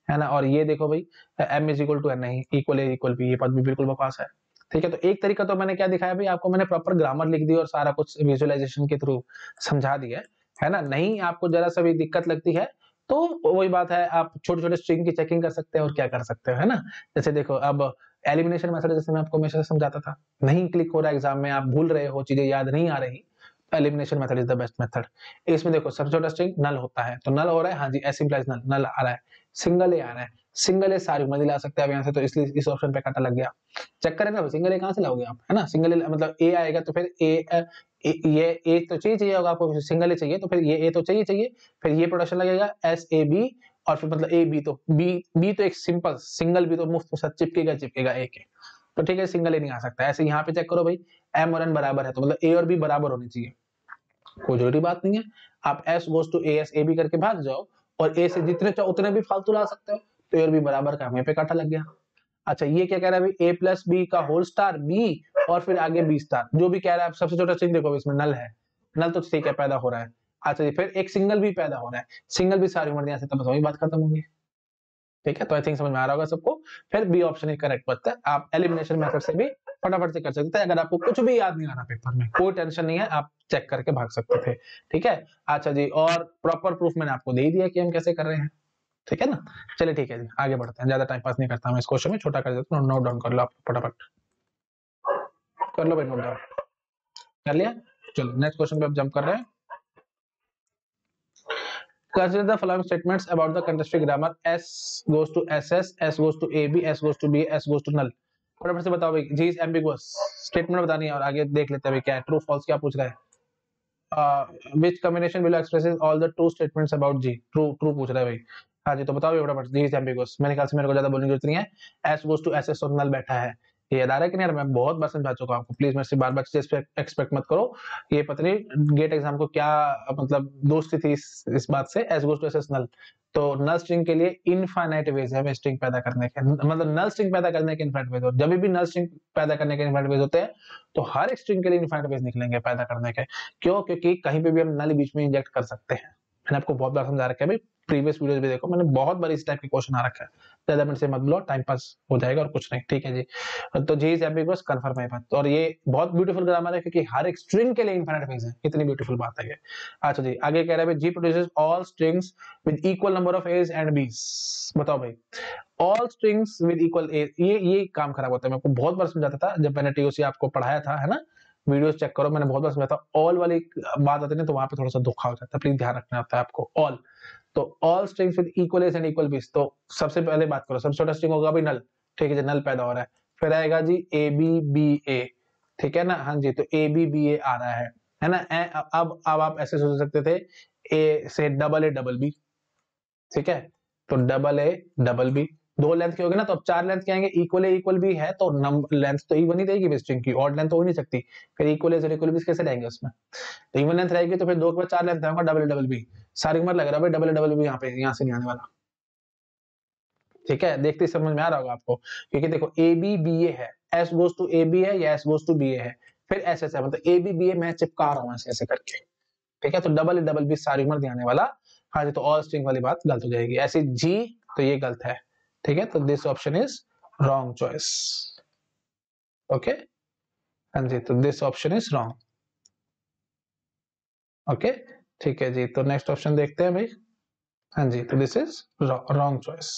है ना। और ये देखो भाई, M is equal to N, नहीं इक्वल ए इक्वल बी, ये पद भी बिल्कुल बकवास है, ठीक है। तो एक तरीका तो मैंने क्या दिखाया भाई आपको, मैंने प्रॉपर ग्रामर लिख दी और सारा कुछ विजुअलाइजेशन के थ्रू समझा दिया है ना। नहीं आपको जरा सा भी दिक्कत लगती है तो वही बात है, आप छोटे छोटे स्ट्रिंग की चेकिंग कर सकते हैं और क्या कर सकते हो, है ना। जैसे देखो, अब एलिमिनेशन मेथड जैसे मैं आपको हमेशा समझाता था, नहीं क्लिक हो रहा है एग्जाम में, आप भूल रहे हो, चीजें याद नहीं आ रही, elimination method is the best method. इसमें देखो सबसे छोटा स्ट्रिंग नल होता है, तो नल हो रहा है, हाँ जी, एस इंप्लाइज नल, नल आ रहा है, सिंगल ए आ रहा है, सिंगल ए सारी उम्र दिला सकते हैं यहाँ से, तो इसलिए इस ऑप्शन पे काटा लग गया। चेक करें ना, सिंगल ए कहाँ से लाओगे आप, है ना, सिंगल ए मतलब ए आएगा तो फिर ये ए तो चाहिए होगा आपको, सिंगल ए चाहिए तो फिर ये ए तो चाहिए, फिर ये प्रोडक्शन लगेगा एस ए बी, और फिर मतलब ए बी, तो बी तो एक सिंपल सिंगल बी तो मुफ्त के साथ चिपकेगा ए के, तो ठीक है, सिंगल ए नहीं आ सकता। ऐसे यहाँ पे चेक करो भाई, एम और एन बराबर है, तो मतलब ए और बी बराबर होनी चाहिए, कोई जरूरी बात नहीं है, आप S goes to A S A B करके भाग जाओ, और ए से जितने चाहो उतने भी फालतू ला सकते हो, तो ए और बी बराबर का, हमें पे काटा लग गया। अच्छा, ये क्या कह रहा है भाई, ए प्लस बी का होल स्टार बी, और फिर आगे बी स्टार, जो भी कह रहा है। सबसे छोटा चिन्ह देखो, इसमें नल है, नल तो ठीक है पैदा हो रहा है। अच्छा जी, फिर एक सिंगल भी पैदा हो रहा है, सिंगल भी सारी उम्र से, तब वही बात खत्म होगी, ठीक है। तो आई थिंक समझ में आ रहा होगा सबको। फिर बी ऑप्शन ही करेक्ट बचता है, आप एलिमिनेशन मेथड से भी फटाफट से कर सकते हैं, अगर आपको कुछ भी याद नहीं आ रहा पेपर में, कोई टेंशन नहीं है, आप चेक करके भाग सकते थे, ठीक है। अच्छा जी, और प्रॉपर प्रूफ मैंने आपको दे दिया कि हम कैसे कर रहे हैं, ठीक है ना। चलिए ठीक है जी, आगे बढ़ते हैं, ज्यादा टाइम पास नहीं करता हूं, इस क्वेश्चन में छोटा कर देता हूं, नोट डाउन कर लो आप फटाफट, कर लो भाई नोट डाउन, कर लिया। चलो नेक्स्ट क्वेश्चन पे अब जंप कर रहे हैं। Consider the following statements about the contested grammar: S goes to SS, S goes to AB, S goes to B, S goes to null। फटाफट से बताओ भाई, जी इज एम्बिगुअस, स्टेटमेंट बतानी है, और आगे देख लेते हैं भाई क्या है, ट्रू फॉल्स क्या पूछ रहा है। which combination below expresses all the true statements about G? True true पूछ रहा है भाई, हाँ जी, तो बताओ फटाफट, जी इज एम्बिगुअस, मेरे ख्याल से मेरे को ज्यादा बोलने की जरूरत नहीं है, S goes to SS और null बैठा है, ये याद आ रहा है कि नहीं यार, मैं बहुत बार समझा चुका हूं आपको, प्लीज मेरे से बार बार चीजें एक्सपेक्ट मत करो, ये पता नहीं गेट एग्जाम को क्या मतलब दोस्ती थी इस बात से, S goes to S S null, तो नल स्ट्रिंग के लिए इनफाइनाइट वेज है स्ट्रिंग पैदा करने के, मतलब नल स्ट्रिंग पैदा करने के इनफाइनाइट वेज, और जब भी नल स्ट्रिंग पैदा करने के इनफाइनाइट वेज होते हैं, तो हर एक स्ट्रिंग के लिए इनफाइनाइट वेज निकलेंगे पैदा करने के, क्यों, क्योंकि कहीं पे भी हम नल बीच में इंजेक्ट कर सकते हैं, मैंने आपको बहुत बार समझा रखा है भाई, प्रीवियस वीडियोस भी देखो, मैंने बहुत बार इस टाइप के क्वेश्चन आ रखा है, ज्यादा मिनट से मत बोलो, टाइम पास हो जाएगा और कुछ नहीं, ठीक है जी। तो जी इज एम्बिगुअस, कंफर्म है बात, और ये बहुत ब्यूटीफुल ग्रामर है, क्योंकि हर एक स्ट्रिंग के लिए इनफाइनाइट वेज है, इतनी ब्यूटीफुल बात है ये। अच्छा जी, आगे कह रहा है जी produces all strings with equal number of A's and B's, बताओ भाई, all strings with equal A's, ये काम खराब होता है, मैं आपको बहुत बार समझाता था जब मैंने टीओसी आपको पढ़ाया था, है ना, वीडियोस चेक करो, मैंने बहुत बार समझाया था, ऑल वाली बात आती है तो वहां पे थोड़ा सा धोखा हो जाता है, प्लीज ध्यान रखना होता है आपको, ऑल, तो all strings with equal A's and equal B's, तो सबसे पहले बात करो, सबसे छोटा स्ट्रिंग होगा भाई नल, ठीक है जी, नल पैदा हो रहा है, फिर आएगा जी ए बी बी ए, ठीक है ना, हाँ जी, तो ए बी बी ए आ रहा है ना। अब आप ऐसे सोच सकते थे, ए से डबल बी, ठीक है, तो डबल ए डबल बी, दो लेंथ के हो गए ना, तो अब चार लेंथ के आएंगे, इक्वल बी है तो लेंथ तो इवन ही रहेगी स्ट्रिंग की, ऑड लेंथ तो हो नहीं सकती, फिर इक्वल एज और इक्वल बी कैसे रहेंगे उसमें, तो इवन लेंथ रहेगी, तो फिर दो के बाद चार लेंथ आएगा, डबल बी, सारी उम्र लग रहा है भाई, डबल बी यहाँ से नहीं आने वाला, ठीक है, देखते समझ में आ रहा होगा आपको, क्योंकि देखो ए बी बी ए है, S goes to A B है या S goes to B A है, फिर एस है, मतलब ए बी बी ए मैं चिपका रहा हूँ ऐसे ऐसे करके, ठीक है, तो डबल बी सारी उम्र आने वाला, हाँ जी, तो ऑल स्ट्रिंग वाली बात गलत हो जाएगी। ऐसे जी तो ये गलत है, ठीक है, तो this option is wrong choice. Okay, हाँ जी, तो this option is wrong. Okay, ठीक है जी, तो नेक्स्ट ऑप्शन देखते हैं भाई। हाँ जी, तो दिस इज रॉन्ग चॉइस।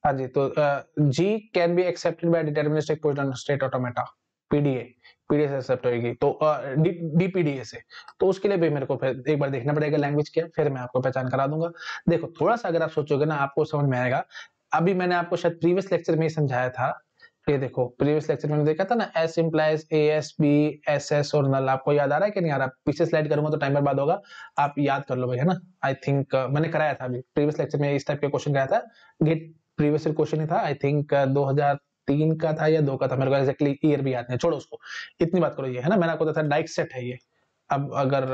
हाँ जी, तो G can be accepted by deterministic position state automata, PDA, PDA से एक्सेप्ट होगी, तो डीपीडीए से, तो उसके लिए भी मेरे को फिर एक बार देखना पड़ेगा लैंग्वेज क्या, फिर मैं आपको पहचान करा दूंगा। देखो थोड़ा सा अगर आप सोचोगे ना आपको समझ में आएगा। अभी मैंने आपको शायद प्रीवियस लेक्चर में ही समझाया था, ये देखो प्रीवियस लेक्चर में देखा था ना, S implies A S B S S और नल, आपको याद आ रहा है कि नहीं आ रहा? पीछे स्लाइड करूंगा तो टाइम बर्बाद होगा, आप याद कर लो भाई, है ना। आई थिंक मैंने कराया था अभी प्रीवियस लेक्चर में, इस टाइप के क्वेश्चन कराया था, गेट प्रीवियस क्वेश्चन ही था, आई थिंक 2003 का था या 2 का था, मेरे को एग्जैक्टली ईयर भी याद नहीं, छोड़ो उसको, इतनी बात करो, ये है ना, मैंने आपको बताया डाइक सेट है ये। अब अगर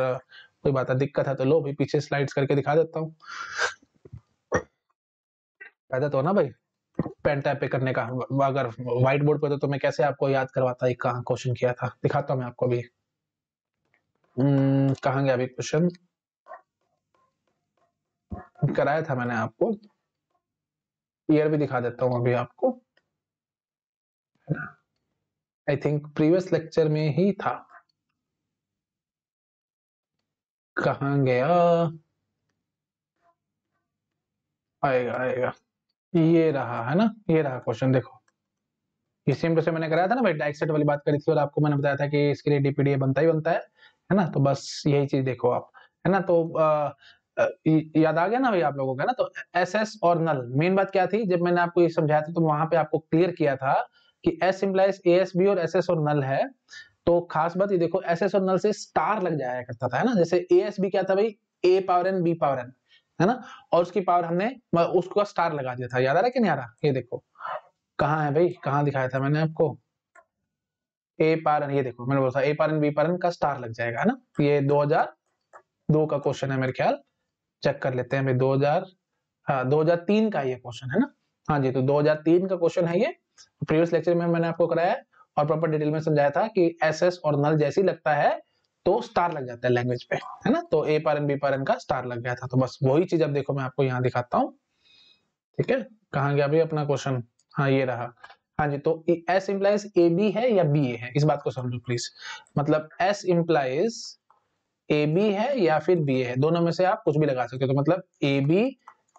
कोई बात है दिक्कत है तो लो भाई, पीछे स्लाइड्स करके दिखा देता हूँ, फायदा तो ना भाई पेन टैप पे करने का। अगर व्हाइट बोर्ड पे तो मैं कैसे आपको याद करवाता, एक कहाँ क्वेश्चन किया था, दिखाता हूँ मैं आपको अभी। कहाँ गया अभी क्वेश्चन, कराया था मैंने आपको, ईयर भी दिखा देता हूँ अभी आपको, आई थिंक प्रीवियस लेक्चर में ही था, कहाँ गया, आएगा आएगा, ये रहा, है ना, ये रहा क्वेश्चन, देखो ये सेम टू सेम मैंने कराया था ना भाई, डाइक सेट वाली बात करी थी, और आपको मैंने बताया था कि इसके लिए डीपीडीए बनता ही बनता है ना, तो बस यही चीज देखो आप, है ना, तो याद आ गया ना भाई आप लोगों का ना। तो एस एस और नल, मेन बात क्या थी, जब मैंने आपको ये समझाया था तो वहां पे आपको क्लियर किया था कि S implies A S B और एस एस और नल है, तो खास बात ये देखो एस एस और नल से स्टार लग जाया करता था, है ना, जैसे ए एस बी क्या था भाई, ए power N B power N, है ना, और उसकी पावर हमने उसको स्टार लगा दिया था, याद आ रहा है कि नहीं आ रहा, ये देखो कहाँ है भाई, कहाँ दिखाया था मैंने आपको, ए पार एन, ये देखो मैंने बोला था ए पार एन बी पार एन का स्टार लग जाएगा, है ना, ये 2002 का क्वेश्चन है मेरे ख्याल, चेक कर लेते हैं भाई, 2000, हाँ 2003 का ये क्वेश्चन है ना, हाँ जी, तो 2003 का क्वेश्चन है ये, प्रीवियस लेक्चर में मैंने आपको कराया है और प्रॉपर डिटेल में समझाया था कि एस एस और नल जैसी लगता है तो स्टार लग जाता है लैंग्वेज पे, है ना, तो ए पार एन बी पार एन का स्टार लग गया था, तो बस वही चीज अब देखो मैं आपको यहाँ दिखाता हूँ, ठीक है, कहाँ गया भाई अपना क्वेश्चन, हाँ ये रहा, हाँ जी, तो एस इंप्लाइज ए बी है या बी ए है, इस बात को समझो प्लीज, मतलब एस इंप्लाइज ए बी है या फिर बी ए है, दोनों में से आप कुछ भी लगा सकते हो, तो मतलब ए बी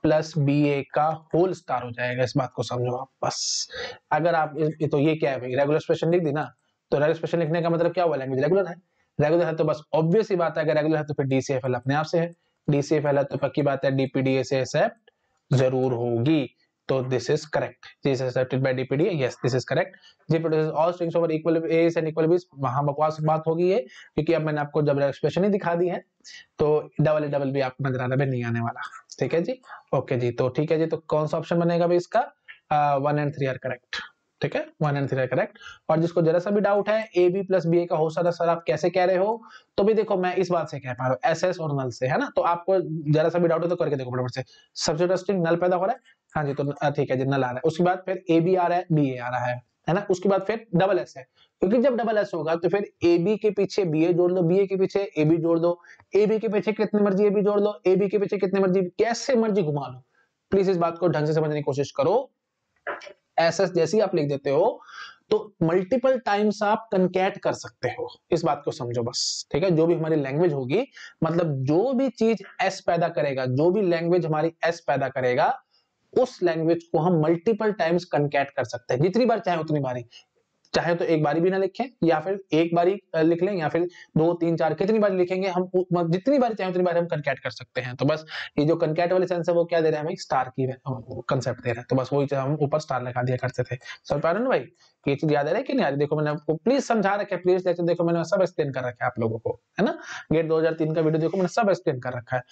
प्लस बी ए का होल स्टार हो जाएगा, इस बात को समझो आप बस। अगर आप तो ये क्या है भाई, रेगुलर एक्सप्रेशन लिख दी ना, तो रेगुलर एक्सप्रेशन लिखने का मतलब क्या हुआ, लैंग्वेज रेगुलर है, रेगुलर है तो बस ऑब्वियस ही बात है, अगर रेगुलर है तो फिर डीसीएफएल अपने आप से है, डीसीएफएल है तो पक्की बात है डीपीडीए से एक्सेप्ट जरूर होगी, तो this is correct, this is accepted by DPDA, yes this is correct, G produces all strings over equal A's and equal B's, वहां बकवास बात होगी ये, क्योंकि अब मैंने आपको जब एक्सप्रेशन ही दिखा दी है तो डबल भी आपको नजर आने में नहीं आने वाला, ठीक है जी, ओके जी, तो ठीक है जी, तो कौन सा ऑप्शन बनेगा भाई इसका, 1 एंड 3 आर करेक्ट, ठीक है 1 एंड 3 आर करेक्ट, और जिसको जरा सा भी डाउट है ए बी प्लस बी ए का हो सकता सर आप कैसे कह रहे हो, तो भी देखो मैं इस बात से कह पा रहा हूँ एस एस और नल से, है ना, तो आपको जरा सा भी डाउट है तो करके देखो फटाफट से, सबसे स्ट्रिंग नल पैदा हो रहा है, हाँ जी, तो ठीक है जी नल आ रहा है, उसके बाद फिर ए बी आ रहा है, बी ए आ रहा है ना, उसके बाद फिर डबल एस है, क्योंकि जब डबल एस होगा तो फिर ए बी के पीछे बी ए जोड़ दो, बी ए के पीछे ए बी जोड़ दो, ए बी के पीछे कितनी मर्जी ए बी जोड़ दो, ए बी के पीछे कितनी मर्जी, कैसे मर्जी घुमा लो, प्लीज इस बात को ढंग से समझने की कोशिश करो, एस एस जैसी आप लिख देते हो तो मल्टीपल टाइम्स आप कंकैट कर सकते हो, इस बात को समझो बस, ठीक है, जो भी हमारी लैंग्वेज होगी, मतलब जो भी चीज एस पैदा करेगा, जो भी लैंग्वेज हमारी एस पैदा करेगा, उस लैंग्वेज को हम मल्टीपल टाइम्स कंकैट कर सकते हैं, जितनी बार चाहे उतनी बारी, चाहे तो एक बारी भी ना लिखें या फिर एक बारी लिख लें या फिर 2 3 4 कितनी बार लिखेंगे हम, जितनी बार चाहे उतनी बार हम कंकैट कर सकते हैं, तो बस ये जो कंकैट वाले सेंस है वो क्या दे रहे हैं भाई, स्टार की कंसेप्ट दे रहे हैं, तो बस वही हम ऊपर स्टार लगा दिया करते थे, समझ पा रहे हो ना भाई, ये चीज याद है कि नहीं याद, देखो मैंने आपको प्लीज समझा रखा है, प्लीज देखो मैंने सब एक्सप्लेन कर रखा है आप लोगों को, है ना, गेट 2003 का वीडियो देखो मैंने सब एक्सप्लेन कर रखा है,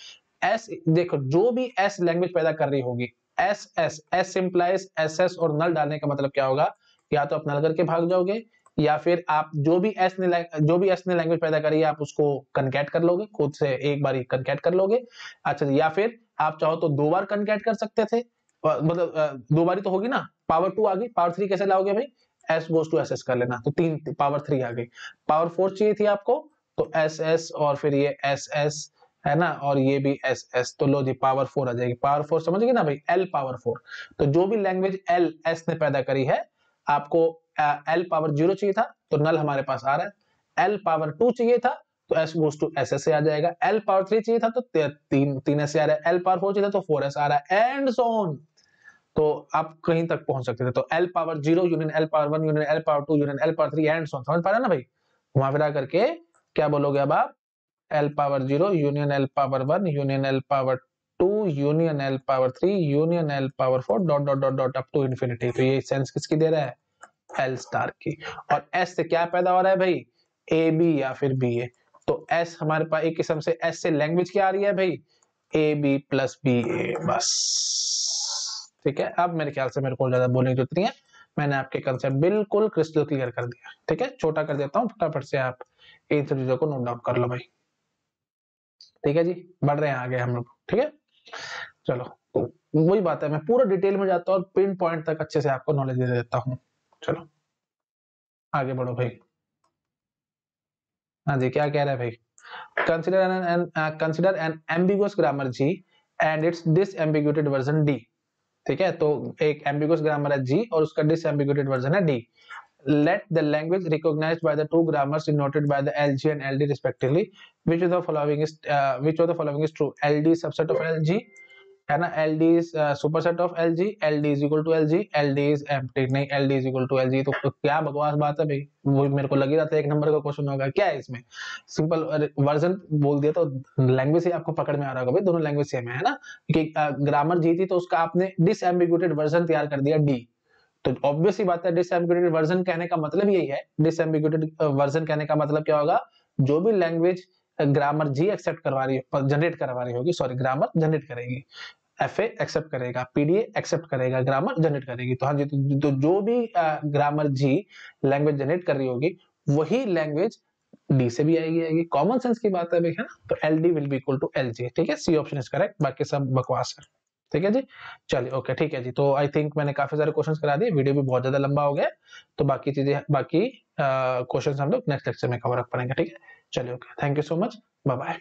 एस देखो जो भी एस लैंग्वेज पैदा कर रही होगी, एस इंप्लाइज एस एस और नल डालने का मतलब क्या होगा, या तो आप नल करके भाग जाओगे, या फिर आप जो भी एस ने लैंग्वेज पैदा करी है आप उसको कनकैट कर लोगे, खुद से एक बार ही कनकैट कर लोगे, अच्छा, या फिर आप चाहो तो 2 बार कनकैट कर सकते थे, मतलब 2 बारी तो होगी ना, पावर 2 आ गई, पावर 3 कैसे लाओगे भाई, S goes to S S कर लेना, तो 3 पावर 3 आ गई, पावर 4 चाहिए थी आपको, तो एस एस और फिर ये एस एस है ना, और ये भी एस एस, तो लो जी पावर 4 आ जाएगी। पावर 4 समझ गए ना भाई, एल पावर 4। तो जो भी लैंग्वेज एल एस ने पैदा करी है, आपको एल पावर 0 चाहिए था तो नल हमारे पास आ रहा है, एल पावर 2 चाहिए था तो S goes to S S से आ जाएगा, एल पावर 3 चाहिए था तो 3 एस से आ रहा है, एल पावर 4 चाहिए था तो 4 एस आ रहा है, एंड सो ऑन। तो आप कहीं तक पहुंच सकते थे। तो L power 0 union L power 1 union L power 2 union L power 3 and so on, समझ पा रहे ना भाई? घुमा फिरा करके क्या बोलोगे अब आप, L power 0 union L power 1 union L power 2 union L power 3 union L power 4 dot dot dot dot up to infinity. तो ये सेंस किसकी दे रहा है, एल स्टार की। और एस से क्या पैदा हो रहा है भाई, ए बी या फिर बी ए। तो एस हमारे पास एक किस्म से, एस से लैंग्वेज क्या आ रही है भाई, ए बी प्लस बी ए, बस ठीक है। अब मेरे ख्याल से मेरे को ज्यादा बोलने की जरूरत नहीं है, मैंने आपके कंसेप्ट बिल्कुल क्रिस्टल क्लियर कर दिया। ठीक है, छोटा कर देता हूँ फटाफट से, आप इन सब चीजों को नोट डाउन कर लो भाई। ठीक है जी, बढ़ रहे हैं आगे हम लोग। ठीक है, चलो तो वही बात है, मैं पूरा डिटेल में जाता हूँ और पिन पॉइंट तक अच्छे से आपको नॉलेज दे देता हूँ। चलो आगे बढ़ो भाई। हाँ जी, क्या कह रहा है भाई, consider an ambiguous grammar G and its disambiguated version D. ठीक है, तो एक एम्बिगुअस ग्रामर है जी और उसका डिसएम्बिगुएटेड वर्जन है D. Let the language recognized by the two grammars denoted by the LG and LD respectively. Which of the following is true? LD is subset of LG, है ना, LD is superset of LG, LD is equal to LG, LD is empty, नहीं LD is equal to LG। तो क्या बकवास बात है भाई, वो मेरे को लग ही रहा था एक नंबर का क्वेश्चन होगा। क्या है इसमें, सिंपल वर्जन बोल दिया तो लैंग्वेज से आपको पकड़ में आ रहा होगा भाई, दोनों लैंग्वेज सेम है ना, कि ग्रामर जी थी तो उसका आपने डिसएम्बिगुएटेड वर्जन तैयार कर दिया डी। तो ऑब्वियस ही बात है, डिसएम्बिगुएटेड वर्जन कहने का मतलब यही है, डिसएम्बिगुएटेड वर्जन कहने का मतलब क्या होगा, जो भी लैंग्वेज ग्रामर जी एक्सेप्ट करवा रही है, जनरेट करवा रही होगी, सॉरी ग्रामर जनरेट करेगी, एफए एक्सेप्ट करेगा, पीडीए एक्सेप्ट करेगा, ग्रामर जनरेट करेगी। तो हाँ जी, तो जो भी ग्रामर जी लैंग्वेज जनरेट कर रही होगी वही लैंग्वेज डी से भी आएगी। कॉमन सेंस की बात है भाई, है ना। तो L D will be equal to L G. ठीक है, सी ऑप्शन इज करेक्ट, बाकी सब बकवास है। ठीक है जी, चलिए ओके, ठीक है जी। तो आई थिंक मैंने काफी सारे क्वेश्चंस करा दिए, वीडियो भी बहुत ज्यादा लंबा हो गया, तो बाकी चीजें, बाकी क्वेश्चंस हम लोग नेक्स्ट लेक्चर में कवर अप करेंगे। ठीक है, चलिए okay, thank you so much, bye bye.